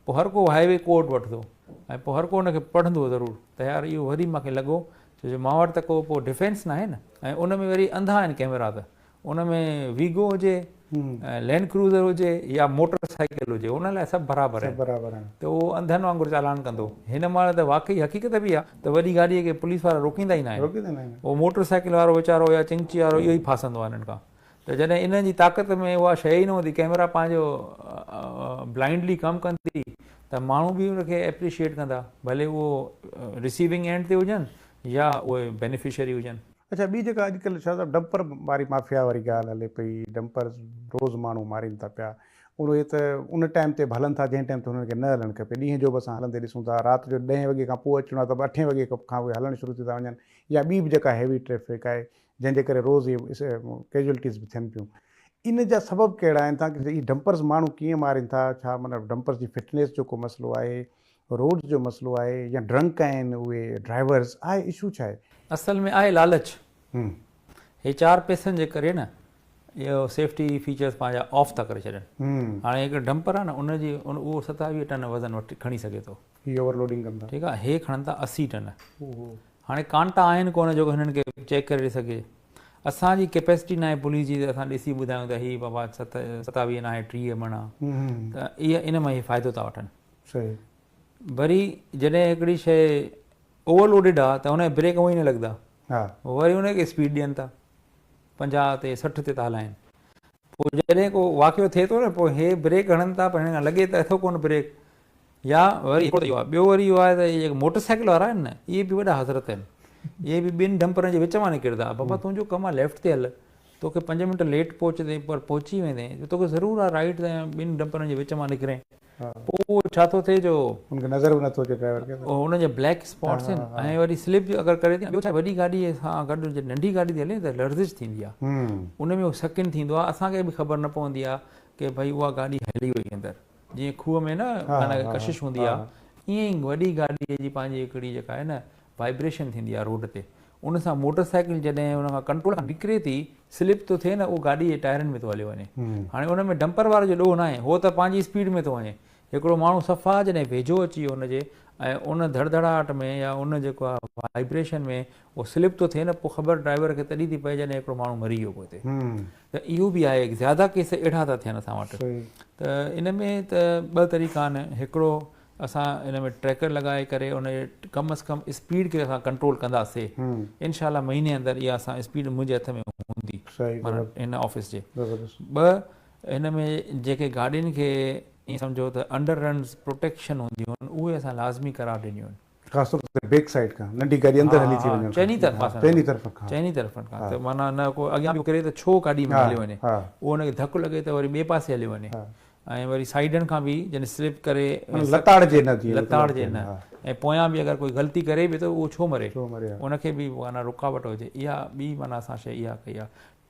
[SPEAKER 2] पोइ हर को हाईवे कोड वठंदो, ऐं पोइ हर को हुनखे पढ़ंदो ज़रूरु, त यार इहो वरी मूंखे लॻो, छो जो मां वटि त को पोइ डिफेंस न आहे न, ऐं उन में वरी अंधा आहिनि कैमरा, त उन में वीगो हुजे, लैंड क्रूज़र हुजे या मोटर साइकिल हुजे, उन लाइ सभु बराबरि आहे, त उहो अंधनि वांगुरु चालान कंदो। हिन महिल त वाक़ई हक़ीक़त बि आहे त वॾी गाॾीअ खे पुलिस वारा रोकींदा ई न आहिनि, उहो मोटर साइकिल वारो वीचारो या चिंची वारो इहो ई फासंदो आहे हिननि खां, त जॾहिं इन्हनि जी ताक़त में उहा शइ ई न हूंदी, कैमरा पंहिंजो ब्लाइंडली कमु कंदी, त माण्हू बि उनखे एप्रिशिएट कंदा, भले उहो रिसीविंग एंड ते हुजनि या उहे बेनिफिशियरी हुजनि।
[SPEAKER 1] अच्छा, ॿी जेका अॼुकल्ह छा था डंपर वारी माफ़िया वारी ॻाल्हि हले पई, डंपर रोज़ु माण्हू मारीनि था पिया, उहे त उन टाइम ते बि हलनि था जंहिं टाइम ते हुननि खे न हलणु खपे, ॾींहं जो बि असां हलंदे ॾिसूं था, राति जो 10 वॻे खां पोइ अचिणो आहे त 8 वॻे खां उहे हलणु शुरू थी था वञनि, या ॿी बि जेका हैवी ट्रैफिक आहे जंहिंजे करे रोज़ इहे कैजुअलिटीज़ बि थियनि पियूं, इन जा सबबु कहिड़ा आहिनि? तव्हांखे इहे डंपर्स माण्हू कीअं मारीनि था, छा मतिलबु डंपर्स जी फिटनेस जो को मसइलो आहे, रोड जो मसइलो आहे, या ड्रंक आहिनि उहे ड्राइवर्स, आहे इशू छा आहे?
[SPEAKER 2] असल में आहे लालच, हे 4 पैसनि जे करे न इहो सेफ्टी फीचर्स पंहिंजा ऑफ था करे छॾनि। हाणे हिकु डंपर आहे न, उनजी उहो 27 टन वज़न वठी खणी सघे थो,
[SPEAKER 1] हीअ ओवरलोडिंग कंदा,
[SPEAKER 2] ठीकु आहे, हे खणनि था 80 टन। हाणे कांटा आहिनि कोन जो हिननि खे चेक करे सघे, असांजी कैपेसिटी न आहे पुलिस जी, त असां ॾिसी ॿुधायूं त हीअ बाबा 27 न आहे 30 मण आहे, त इहा इन मां इहे फ़ाइदो था वठनि।
[SPEAKER 1] सही,
[SPEAKER 2] वरी जॾहिं हिकिड़ी शइ ओवरलोडिड आहे त हुनजा ब्रेक उहो ई न लॻंदा, वरी हुनखे स्पीड ॾियनि था, 50 ते 60 ते था हलाइनि, पोइ जॾहिं को वाक़ियो थिए थो न, पोइ हे ब्रेक हणनि था, पर हिन खां लॻे त अथो कोन ब्रेक, या वरी इहो आहे। ॿियो वरी इहो आहे त इहे मोटर साइकिल वारा आहिनि न, इहे बि वॾा हज़रत आहिनि, इहे बि 2 डंपरनि जे विच मां निकिरंदा, बाबा तुंहिंजो कमु आहे लेफ्ट ते हल, तोखे 5 मिंट लेट पहुचंदे पर पहुची वेंदे तोखे ज़रूरु आहे राइट ऐं 2 डंपरनि जे विच मां निकिरे पोइ छा थो थिए जो
[SPEAKER 1] उनखे नज़र बि नथो अचे ड्राइवर खे
[SPEAKER 2] हुनजे ब्लैक स्पॉट्स आहिनि ऐं वरी स्लिप अगरि करे थी ॿियो छा वॾी गाॾीअ सां गॾु जे नंढी गाॾी थी हले त लर्ज़िश थींदी आहे उन में उहो सकिन थींदो आहे असांखे बि ख़बर न पवंदी आहे की भई उहा गाॾी हली वई अंदरि जीअं खूह में न माना कशिश हूंदी आहे ईअं ई वॾी गाॾीअ जी पंहिंजी हिकिड़ी जेका आहे न वाइब्रेशन थींदी आहे रोड ते उन सां मोटरसाइकिल जॾहिं उन खां कंट्रोल खां निकिरे थी स्लिप थो थिए न उहो गाॾी जे टायरनि में थो हली वञे हाणे उन में डंपर वारो जो ॾोह न आहे उहो त पंहिंजी स्पीड में थो वञे हिकिड़ो माण्हू सफ़ा जॾहिं वेझो अची वियो हुनजे ऐं उन धड़धड़ाहट में या उन जेको आहे वाइब्रेशन में उहो स्लिप थो थिए न पोइ ख़बर ड्राइवर खे तॾहिं थी पए जॾहिं हिकिड़ो माण्हू मरी वियो पोइ हिते त इहो बि आहे ज़्यादा केस अहिड़ा था थियनि असां वटि त इन में त 2 तरीक़ा आहिनि हिकिड़ो असां इन में ट्रैकर लॻाए करे उन कम अज़ कम स्पीड खे असां कंट्रोल कंदासीं इनशाला महीने अंदरि इहा असां स्पीड मुंहिंजे हथ में हूंदी माना हिन ऑफिस जे 2 हिन में जेके गाॾियुनि खे ईअं सम्झो त अंडर रन्स प्रोटेक्शन हूंदियूं आहिनि उहे असां लाज़मी करार ॾिनियूं आहिनि
[SPEAKER 1] ख़ासि तौर ते बैक साइड खां नंढी गाॾी अंदरि हली थी वञे
[SPEAKER 2] चइनी तरफ़ खां त माना न को अॻियां बि करे त छो गाॾी में हली वञे उहो हुनखे धकु लॻे त वरी ॿिए पासे हली वञे ऐं वरी साइडनि खां बि जॾहिं स्लिप करे
[SPEAKER 1] लताड़जे
[SPEAKER 2] न ऐं पोयां बि अगरि कोई ग़लती करे बि त उहो छो मरे उनखे बि माना रुकावट हुजे इहा ॿी माना असां शइ इहा कई आहे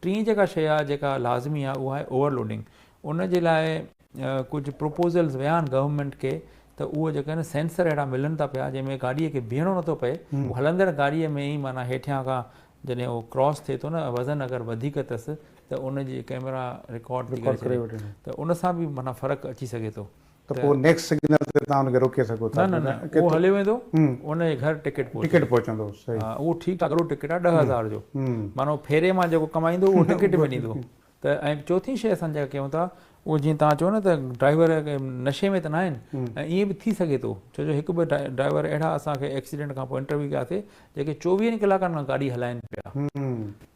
[SPEAKER 2] 3 जेका शइ आहे जेका लाज़मी आहे उहा आहे ओवरलोडिंग उन जे लाइ कुझु प्रपोज़ल्स विया आहिनि गवर्नमेंट खे त उहो जेका आहे न सेंसर अहिड़ा मिलनि था पिया जंहिंमें गाॾीअ खे बीहणो नथो पए हलंदड़ गाॾीअ में ई माना हेठियां खां जॾहिं उहो क्रॉस थिए थो न वज़न अगरि वधीक अथसि त उनजी कैमरा रिकॉर्ड थी करे त उन सां बि माना फ़र्क़ु अची सघे थो
[SPEAKER 1] त पोइ नेक्स्ट सिग्नल ते तव्हां उनखे रोके सघो था
[SPEAKER 2] न उहो हली वेंदो उनजे घर टिकट
[SPEAKER 1] पहुचंदो
[SPEAKER 2] हा उहो ठीकु आहे हिकिड़ो टिकट आहे 10,000 जो माना फेरे मां जेको कमाईंदो उहो टिकट में ॾींदो त ऐं चौथी शइ असां जेका कयूं था उहो जीअं तव्हां चओ न त ड्राइवर नशे में त न आहिनि ऐं ईअं बि थी सघे थो छो जो 1-2 ड्राइवर अहिड़ा असांखे एक्सीडेंट खां पोइ इंटरव्यू कयासीं जेके 24 कलाकनि खां गाॾी हलाइनि पिया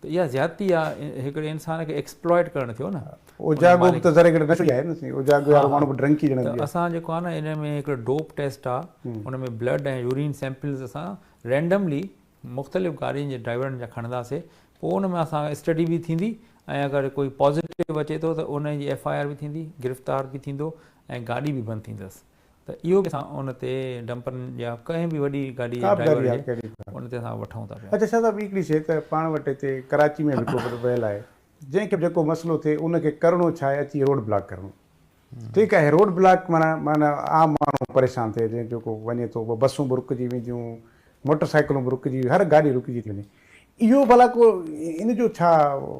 [SPEAKER 2] त इहा ज़्यादती आहे हिकिड़े इंसान खे एक्सप्लॉइट करणु थियो न असां जेको आहे न इन में हिकिड़ो डोप टेस्ट आहे उन में ब्लड ऐं यूरिन सैंपल्स असां रैंडमली मुख़्तलिफ़ गाॾियुनि जे ड्राइवरनि जा खणंदासीं पोइ उन में असां स्टडी बि थींदी ऐं अगरि कोई पॉज़िटिव अचे थो त उनजी FIR बि थींदी गिरफ़्तार बि थींदो ऐं गाॾी बि बंदि थींदसि त इहो बि असां उन ते डंपरनि या कंहिं बि वॾी गाॾी उन ते असां वठूं था पिया
[SPEAKER 1] अच्छा छा था ॿी हिकिड़ी शइ त पाण वटि हिते कराची में बि वियल आहे जंहिंखे बि जेको मसइलो थिए उनखे करिणो छा आहे अची रोड ब्लॉक करिणो ठीकु आहे रोड ब्लॉक माना आम माण्हू परेशान थिए जंहिं जेको वञे थो बसूं बि रुकिजी वेंदियूं मोटरसाइकिलूं बि रुकिजी हर गाॾी रुकिजी थी वञे इहो भला को इन जो छा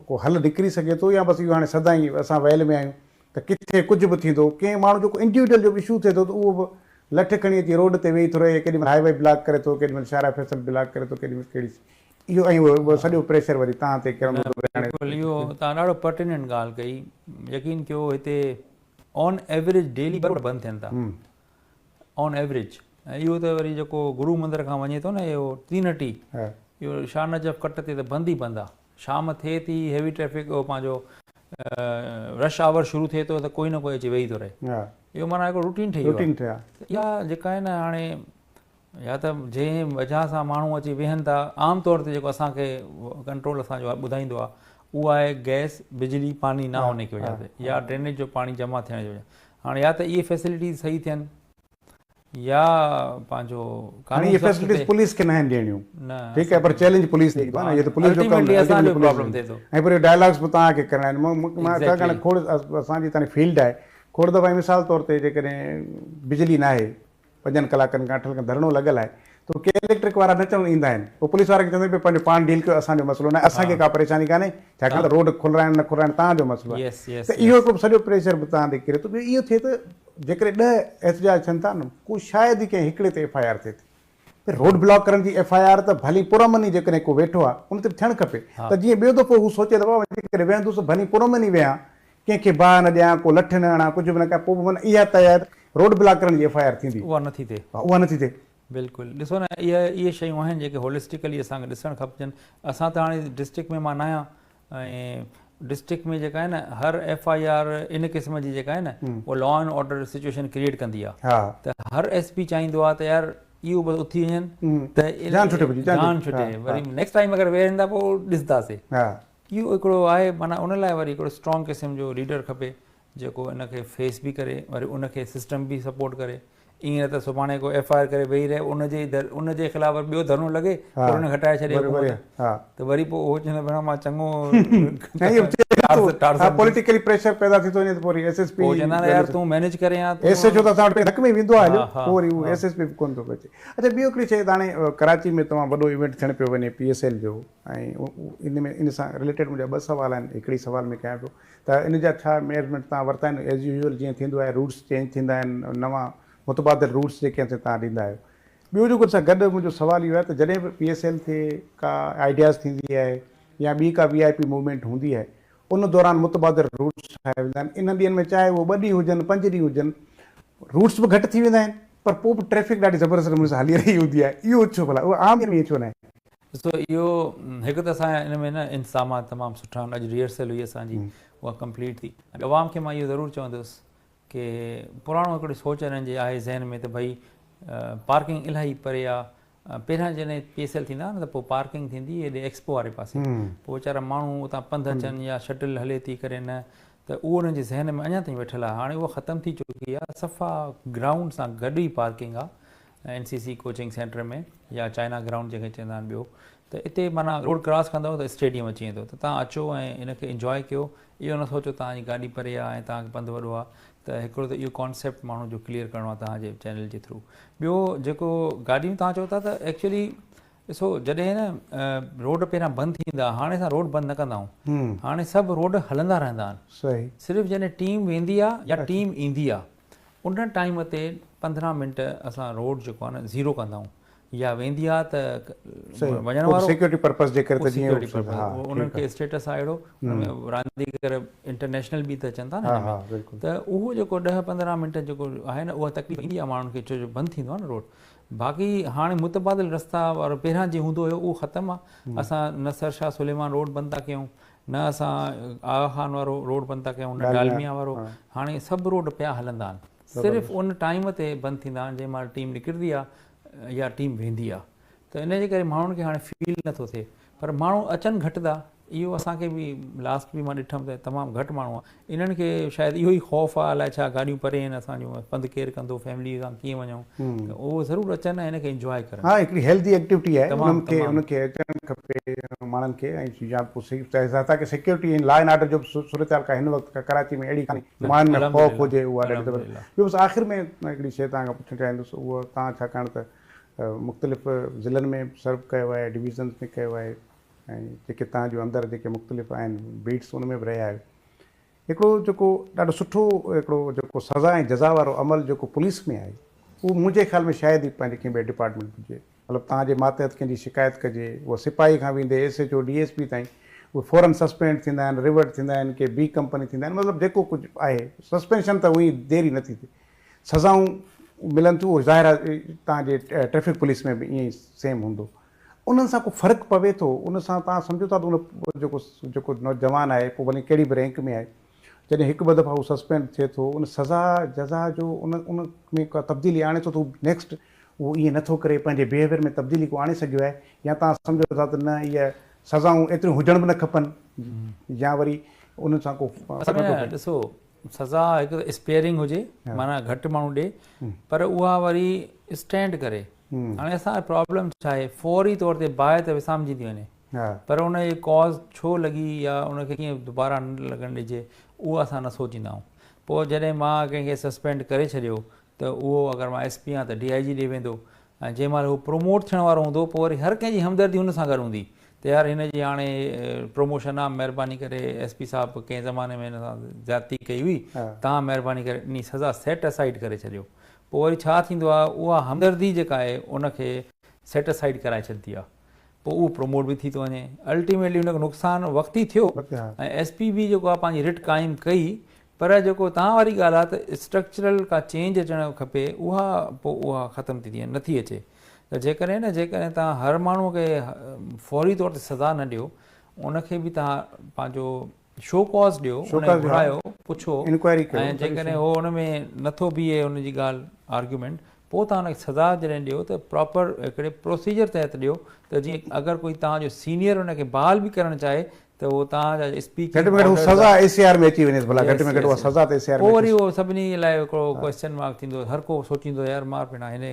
[SPEAKER 1] को हल निकिरी सघे थो या बसि इहो हाणे सदाई असां वयल में आहियूं त किथे कुझु बि थींदो कंहिं माण्हू जेको इंडिविजुअल जो इशू थिए थो त उहो बि लठ खणी अची रोड ते वेही थो रहे केॾीमहिल हाईवे ब्लॉक करे थो केॾीमहिल शारा फैसल ब्लॉक करे थो केॾीमहिल कहिड़ी इहो ऐं उहो सॼो प्रेशर वरी तव्हां ते किरंदो
[SPEAKER 2] इहो तव्हां ॾाढो पर्टिनेंट ॻाल्हि कई यकीन कयो हिते ऑन एवरेज डेली बंदि थियनि था ऑन एवरेज ऐं इहो त वरी जेको गुरू मंदर खां वञे थो न इहो 3 इहो शाह नजफ़ कट ते त बंदि ई बंदि आहे शाम थिए थी हेवी ट्रैफिक पंहिंजो रश आवर शुरू थिए थो त कोई न कोई अची वेही थो रहे इहो माना हिकिड़ो रूटीन ठही वियो आहे इहा जेका आहे न हाणे या त जंहिं वजह सां माण्हू अची वेहनि था आम तौर ते जेको असांखे कंट्रोल असांजो ॿुधाईंदो आहे उहो आहे गैस बिजली पाणी न होने की वजह ते या ड्रेनेज जो पाणी जमा थियण जी वजह हाणे या त इहे फैसिलिटीज़ सही थियनि या पंहिंजो
[SPEAKER 1] पुलिस खे न आहिनि ॾियणियूं ठीकु आहे पर चैलेंज पुलिस ऐं वरी डायलॉग्स बि तव्हांखे करणा आहिनि मां छाकाणि खोड़ असांजी ताईं फील्ड आहे खोड़ दफ़ा मिसाल तौर ते जेकॾहिं बिजली न आहे 5 कलाकनि खां 8 कलाकनि धरणो लॻल आहे त के इलेक्ट्रिक वारा न चवणु ईंदा आहिनि पोइ पुलिस वारे खे चवंदा आहिनि पंहिंजो पाण डील कयो असांजो मसइलो न आहे असांखे का परेशानी कान्हे छाकाणि त रोड खुलाइण न खुलाइण तव्हांजो मसइलो आहे त इहो हिकिड़ो सॼो प्रेशर बि तव्हां ते किरे थो इहो थिए त जेकॾहिं 10 एहतजाज थियनि था न को शायदि ई कंहिं हिकिड़े ते FIR थिए थी रोड ब्लॉक करण जी FIR त भली पुरमनी जेकॾहिं को वेठो आहे उन ते बि थियणु खपे त जीअं ॿियो दफ़ो हू सोचे त जेकॾहिं वेहंदुसि भली पुरमनी वेहां कंहिंखे बाहि न ॾियां को लठ न हणां कुझु बि न कयां पोइ माना इहा तयार रोड ब्लॉक करण जी FIR थींदी
[SPEAKER 2] उहा नथी थिए बिल्कुलु ॾिसो न इहे शयूं आहिनि जेके होलिस्टिकली असांखे ॾिसणु खपजनि असां त हाणे डिस्ट्रिक्ट में मां न आहियां ऐं डिस्ट्रिक्ट में जेका आहे न हर FIR इन क़िस्म जी जेका आहे न उहा law and order situation create कंदी आहे त हर SP चाहींदो आहे त यार इहो बसि उथी वञनि त जान छुटे वरी नेक्स्ट टाइम अगरि वेहनि था पोइ ॾिसंदासीं इहो हिकिड़ो आहे माना उन लाइ वरी हिकिड़ो स्ट्रॉन्ग क़िस्म जो लीडर खपे जेको इनखे फेस बि करे वरी उनखे सिस्टम बि सपोर्ट करे। ईअं त सुभाणे को FIR करे वेही रहे उनजे ख़िलाफ़ ॿियो धरणो लॻे और उन हटाए छॾे त वरी पोइ उहो चवंदो भेण मां चङो
[SPEAKER 1] पॉलिटिकली प्रेशर पैदा थी थो वञे त पोइ SSP
[SPEAKER 2] चवंदा यार तूं मैनेज करे या
[SPEAKER 1] SHO त असां वटि हक़ में वेंदो आहे पोइ वरी उहो SSP बि कोन थो अचे। अच्छा ॿियो हिकिड़ी शइ त हाणे कराची में तमामु वॾो इवेंट थियणु पियो वञे PSL जो ऐं इन सां रिलेटेड मुंहिंजा 2 सुवाल आहिनि। हिकिड़ी सुवाल में कयां पियो त इन जा छा मेजरमेंट तव्हां वरिता आहिनि एज़ यूजुअल जीअं थींदो आहे रूट्स चेंज थींदा आहिनि नवां मुतबादिल रूट्स जेके आहिनि तव्हां ॾींदा आहियो। ॿियो जेको सां गॾु मुंहिंजो सुवाल इहो आहे त जॾहिं बि PSL थिए का आइडियाज़ थींदी आहे या ॿी का VIP मूवमेंट हूंदी आहे उन दौरान मुतबादिल रूट्स ठाहे वेंदा आहिनि। इन ॾींहंनि में चाहे उहो 2 ॾींहं हुजनि 5 ॾींहं हुजनि रूट्स बि घटि थी वेंदा आहिनि पर पोइ बि ट्रैफ़िक ॾाढी ज़बरदस्त नमूने सां हली रही हूंदी आहे। इहो छो भला उहो आम ॾींहं में छो न आहे?
[SPEAKER 2] ॾिसो इहो हिकु त असांजा इन में न इंतज़ामात तमामु सुठा आहिनि। अॼु रिहर्सल हुई असांजी उहा कंप्लीट थी। अवाम खे मां इहो ज़रूरु चवंदुसि की पुराणो हिकिड़ी सोच हिननि जे आहे ज़हन में त भई पार्किंग इलाही परे आहे। पहिरियां जॾहिं PSL थींदा न त पोइ पार्किंग थींदी हेॾे एक्सपो वारे पासे पोइ वीचारा माण्हू उतां पंधु अचनि या शटल हले थी करे न त उहो उन्हनि जे ज़हन में अञा ताईं वेठल आहे। हाणे उहा ख़तमु थी चुकी आहे। सफ़ा ग्राउंड सां गॾु ई पार्किंग आहे NCC कोचिंग सेंटर में या चाइना ग्राउंड जंहिंखे चवंदा आहिनि। ॿियो त हिते माना रोड क्रॉस कंदव त स्टेडियम अची वेंदो त तव्हां अचो ऐं इनखे इंजॉय कयो। इहो न सोचो तव्हांजी गाॾी परे आहे ऐं तव्हांखे पंधु वॾो आहे त हिकिड़ो त इहो कॉन्सेप्ट माण्हू जो क्लियर करिणो आहे तव्हांजे चैनल जे थ्रू। ॿियो जेको गाॾियूं तव्हां चओ था त एक्चुअली ॾिसो जॾहिं न रोड पहिरियां बंदि थींदा हाणे असां रोड बंदि न कंदा आहियूं। हाणे सभु रोड हलंदा रहंदा आहिनि। सिर्फ़ु जॾहिं टीम वेंदी आहे या टीम ईंदी आहे उन टाइम ते 15 मिंट असां रोड जेको आहे न ज़ीरो कंदा आहियूं या वेंदी आहे त वञण वारो सिक्योरिटी पर्पज़ जे करे उन्हनि खे स्टेटस आहे अहिड़ो रांदीगर इंटरनेशनल बि त अचनि था न त उहो जेको 10-15 मिंट जेको आहे न उहा तकलीफ़ ईंदी आहे माण्हुनि खे छो जो बंदि थींदो आहे न रोड। बाक़ी हाणे मुतबादिल रस्ता वारो पहिरियां जीअं हूंदो हुयो उहो ख़तमु आहे। असां न सरशाह सुलेमान रोड बंदि था कयूं न असां आगा खान वारो रोड बंदि था कयूं न डालमिया वारो। हाणे सभु रोड पिया हलंदा आहिनि। सिर्फ़ु उन टाइम ते बंदि थींदा आहिनि जंहिं महिल टीम निकिरंदी आहे या टीम वेंदी आहे त इन जे करे माण्हुनि खे हाणे फील नथो थिए। पर माण्हू अचनि घटि था इहो असांखे बि लास्ट बि मां ॾिठमि त तमामु घटि माण्हू आहे। इन्हनि खे शायदि इहो ई ख़ौफ़ आहे अलाए छा गाॾियूं परे आहिनि असांजूं पंधु केरु कंदो फैमिली सां कीअं वञूं त उहो ज़रूरु अचनि ऐं हिनखे इंजॉय कनि।
[SPEAKER 1] हा हिकिड़ी हेल्दी एक्टिविटी आहे उनखे अचणु खपे माण्हुनि खे ऐं या पोइ सिक्योरिटी लॉ एंड ऑर्डर जो सूरत हाल का हिन वक़्तु कराची में अहिड़ी कान्हे माण्हुनि में ख़ौफ़ हुजे उहा ॾाढी ज़बरदस्त। ॿियो आख़िर में मां हिकिड़ी शइ तव्हां खां पुछणु चाहींदुसि उहो तव्हां छाकाणि त मुख़्तलिफ़ ज़िलनि में सर्व कयो आहे डिवीज़न्स में कयो आहे ऐं जेके तव्हांजो अंदरि जेके मुख़्तलिफ़ आहिनि बीट्स उन में बि रहिया आहियो हिकिड़ो जेको ॾाढो सुठो हिकिड़ो जेको सज़ा ऐं जज़ा वारो अमल जेको पुलिस में आहे उहो मुंहिंजे ख़्याल में शायदि ई पंहिंजे कंहिं ॿिए डिपार्टमेंट हुजे। मतिलबु तव्हांजे मातहत कंहिंजी शिकायत कजे उहा सिपाही खां वेंदे SHO DSP ताईं उहे फ़ौरन सस्पेंड थींदा आहिनि रिवर्ट थींदा आहिनि के ॿी कंपनी थींदा आहिनि। मतिलबु जेको कुझु आहे सस्पेंशन त उहा देरी नथी थिए सज़ाऊं मिलनि थियूं उहो ज़ाहिर आहे तव्हांजे ट्रैफ़िक पुलिस में बि ईअं ई सेम हूंदो। उन्हनि सां को फ़र्क़ु पवे थो उन सां तव्हां सम्झो था त उन जेको नौजवान आहे पोइ भले कहिड़ी बि रैंक में आहे जॾहिं हिकु ॿ दफ़ा उहो सस्पेंड थिए थो उन सज़ा जज़ा जो उन में का तब्दीली आणे थो त नेक्स्ट उहो ईअं नथो करे पंहिंजे बिहेवियर में तब्दीली को आणे सघियो आहे या तव्हां सम्झो था त न इहा सज़ाऊं एतिरियूं हुजण बि न खपनि या वरी उन सां को
[SPEAKER 2] ॾिसो सज़ा हिकु स्पेयरिंग हुजे माना घटि माण्हू ॾिए पर उहा वरी स्टैंड करे। हाणे असांजो प्रॉब्लम छा आहे फौरी तौर ते बाहि त विसामजी थी वञे पर उन जी कॉज़ छो लॻी या उनखे कीअं दुबारा न लॻणु ॾिजे उहो असां न सोचींदा आहियूं। पोइ जॾहिं मां कंहिंखे सस्पेंड करे छॾियो त उहो अगरि मां SP आहियां त DIG ॾे वेंदो ऐं जंहिं महिल उहो प्रोमोट थियण वारो हूंदो पोइ वरी हर कंहिंजी हमदर्दी हुन सां गॾु हूंदी त यार हिन जी हाणे प्रमोशन आहे महिरबानी करे SP साहिबु कंहिं ज़माने में हिन सां ज़्यादती कई हुई तव्हां महिरबानी करे इन सज़ा सेट असाइड करे छॾियो। पोइ वरी छा थींदो आहे उहा हमदर्दी जेका आहे उनखे सेट असाइड कराए छॾंदी आहे पोइ उहो प्रमोट बि थी थो वञे अल्टीमेटली हुनखे नुक़सानु वक़्ती थियो ऐं SP बि जेको आहे पंहिंजी रिट क़ाइमु कई पर जेको तव्हां वारी ॻाल्हि आहे त स्ट्रक्चरल का चेंज अचणु खपे उहा पोइ उहा ख़तमु थी वञे नथी अचे त जेकॾहिं तव्हां हर माण्हूअ खे फौरी तौर ते सज़ा न ॾियो उनखे बि तव्हां पंहिंजो शो कॉज़ ॾियो घुरायो पुछो ऐं जेकॾहिं उहो हुन में नथो बीहे हुनजी ॻाल्हि आर्ग्यूमेंट पोइ तव्हां हुनखे सज़ा जॾहिं ॾियो त प्रॉपर हिकिड़े प्रोसीजर तहत ॾियो त जीअं अगरि कोई तव्हांजो सीनियर हुनखे बहाल बि करणु चाहे त उहो तव्हांजा स्पीक
[SPEAKER 1] घटि में घटि हू सज़ा ACR में अची वञे भला घटि में घटि उहा सज़ा त ACR
[SPEAKER 2] पोइ
[SPEAKER 1] में
[SPEAKER 2] वरी उहो सभिनी लाइ हिकिड़ो क्वेश्चन मार्क थींदो हर को सोचींदो यार मार पिण हिन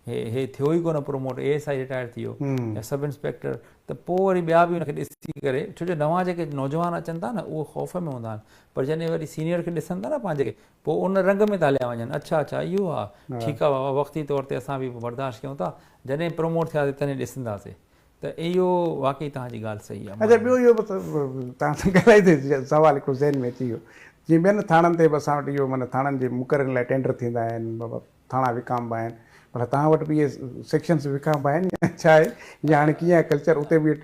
[SPEAKER 2] हे थियो ई कोन प्रोमोट ASI रिटायर थी वियो या सब इंस्पेक्टर त पोइ वरी ॿिया बि हुनखे ॾिसी करे छो जो नवां जेके नौजवान अचनि था न उहो ख़ौफ़ में हूंदा आहिनि पर जॾहिं वरी सीनियर खे ॾिसनि था न पंहिंजे खे पोइ उन रंग में था हलिया वञनि अच्छा अच्छा इहो आहे ठीकु आहे बाबा वक़्ती तौर ते असां बि बर्दाश्त कयूं था जॾहिं प्रमोट थियासीं तॾहिं ॾिसंदासीं त इहो वाक़ई तव्हांजी ॻाल्हि सही आहे
[SPEAKER 1] अच्छा ॿियो इहो तव्हां सां ॻाल्हाईंदे सुवालु हिकिड़ो ज़हन में अची वियो जीअं ॿियनि थाणनि ते बि असां वटि इहो माना थाणनि जे मुक़रनि लाइ टेंडर थींदा आहिनि बाबा थाणा विकामबा आहिनि पर तव्हां वटि बि इहे सेक्शन्स विकामबा आहिनि या छा आहे या हाणे कीअं आहे कल्चर उते बि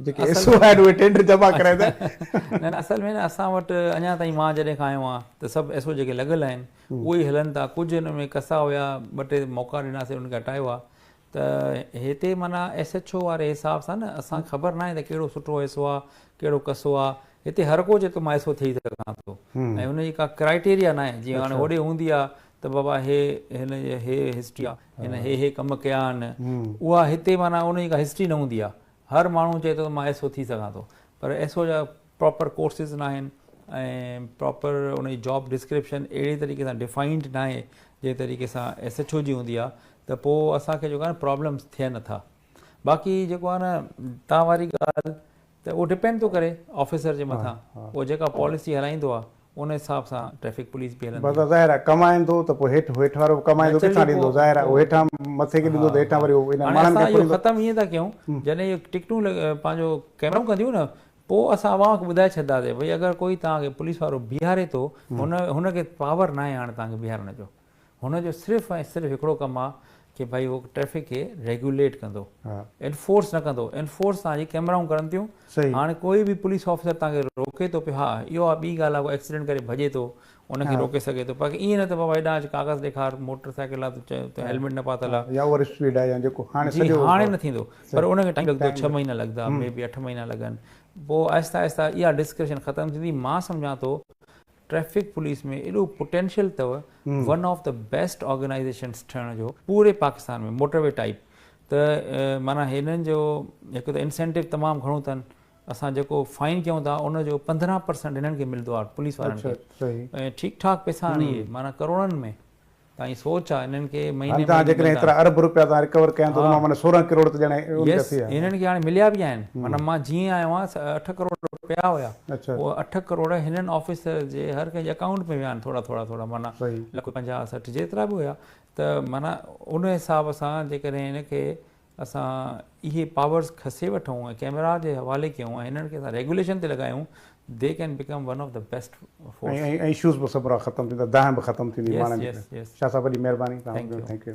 [SPEAKER 1] जेके SO आहिनि उहे टेंडर जमा कराईंदा
[SPEAKER 2] न असल में न असां वटि अञा ताईं मां जॾहिं खां आयो आहियां त सभु SO जेके लॻल आहिनि उहे ई हलनि था कुझु हिन में कसा हुया ॿ टे मौक़ा ॾिनासीं उनखे हटायो आहे त हिते माना SHO वारे हिसाब सां न असांखे ख़बर न आहे त कहिड़ो सुठो SO आहे कहिड़ो कसो आहे हिते हर को चए थो मां SO थी सघां थो ऐं हुनजी का क्राइटेरिया न आहे जीअं हाणे होॾे हूंदी आहे त बाबा हे हिन हे हिस्ट्री आहे हिन हे कमु कया आहिनि उहा हिते माना उनजी का हिस्ट्री न हूंदी आहे हर माण्हू चए थो मां SO थी सघां थो पर SO जा प्रॉपर कोर्सिस न आहिनि ऐं प्रॉपर उनजी जॉब डिस्क्रिप्शन अहिड़े तरीक़े सां डिफाइंड न आहे जंहिं तरीक़े सां SHO जी हूंदी आहे त पोइ असांखे जेको आहे न प्रॉब्लम्स थियनि नथा बाक़ी जेको आहे न तव्हां वारी ॻाल्हि त उहो डिपेंड थो करे ऑफिसर जे मथां उहो जेका पॉलिसी हलाईंदो आहे उन हिसाब सां ट्रैफिक पुलिस बि हलंदी
[SPEAKER 1] बसि ज़ाहिर आहे कमाईंदो त पोइ हेठि वारो कमाईंदो किथां ॾींदो ज़ाहिर आहे उहो हेठां मथे खे ॾींदो त हेठां वरी
[SPEAKER 2] हाणे असां इहो ख़तमु ईअं था कयूं जॾहिं इहो टिकटूं पंहिंजो कैमरो कंदियूं न पोइ असां अवाम खे ॿुधाए छॾींदासीं भई अगरि कोई तव्हांखे पुलिस वारो बीहारे थो हुनखे पावर न आहे हाणे तव्हांखे बीहारण जो हुनजो सिर्फ़ु ऐं सिर्फ़ु हिकिड़ो कमु आहे कि भाई उहो ट्रैफिक खे रेगुलेट कंदो एनफोर्स न कंदो एनफोर्स तव्हांजी कैमराऊं करनि थियूं हाणे कोई बि पुलिस ऑफिसर तव्हांखे रोके थो पियो हा इहो आहे ॿी ॻाल्हि आहे उहो एक्सीडेंट करे भॼे थो उनखे रोके सघे थो बाक़ी ईअं न त बाबा हेॾां अची कागज़ ॾेखार मोटरसाइकिल आहे त चए हेलमेट न पातल आहे
[SPEAKER 1] या ओवर स्पीड आहे या जेको
[SPEAKER 2] हाणे न थींदो पर उनखे टाइम लॻंदो 6 महीना लॻंदा मे बि 8 महीना लॻनि पोइ आहिस्ता आहिस्ता इहा डिस्कशन ख़तमु थींदी मां सम्झां थो ट्रैफिक पुलिस में एॾो पोटेंशियल अथव वन ऑफ द बेस्ट ऑर्गेनाइज़ेशन्स ठहण जो पूरे पाकिस्तान में मोटरवे टाइप त माना हिननि जो हिकु त इंसेंटिव तमामु घणो अथनि असां जेको फाइन कयूं था उनजो 15% हिननि खे मिलंदो आहे पुलिस वारनि खे ऐं ठीकु ठाक पैसा आहिनि इहे माना करोड़नि में तव्हांजी सोच आहे हिननि खे महीने
[SPEAKER 1] अरब रुपया तव्हां रिकवर कया त 16 करोड़ त
[SPEAKER 2] हिननि खे हाणे मिलिया बि आहिनि माना मां जीअं आयो आहियां 8 करोड़ रुपया हुया उहे 8 करोड़ हिननि ऑफिसर जे हर कंहिंजे अकाउंट में विया आहिनि थोरा माना 50-60 जेतिरा बि हुया त माना उन हिसाब सां जेकॾहिं हिनखे असां इहे पावर्स खसे वठूं ऐं कैमरा जे हवाले कयूं ऐं हिननि खे असां रेगुलेशन ते लॻायूं they can become one of the best force.
[SPEAKER 1] ऐं इश्यूज़ बि सभु ख़तमु थींदा दाह बि ख़तमु थींदी माण्हुनि जी शाह साहब वॾी महिरबानी
[SPEAKER 2] थैंक यू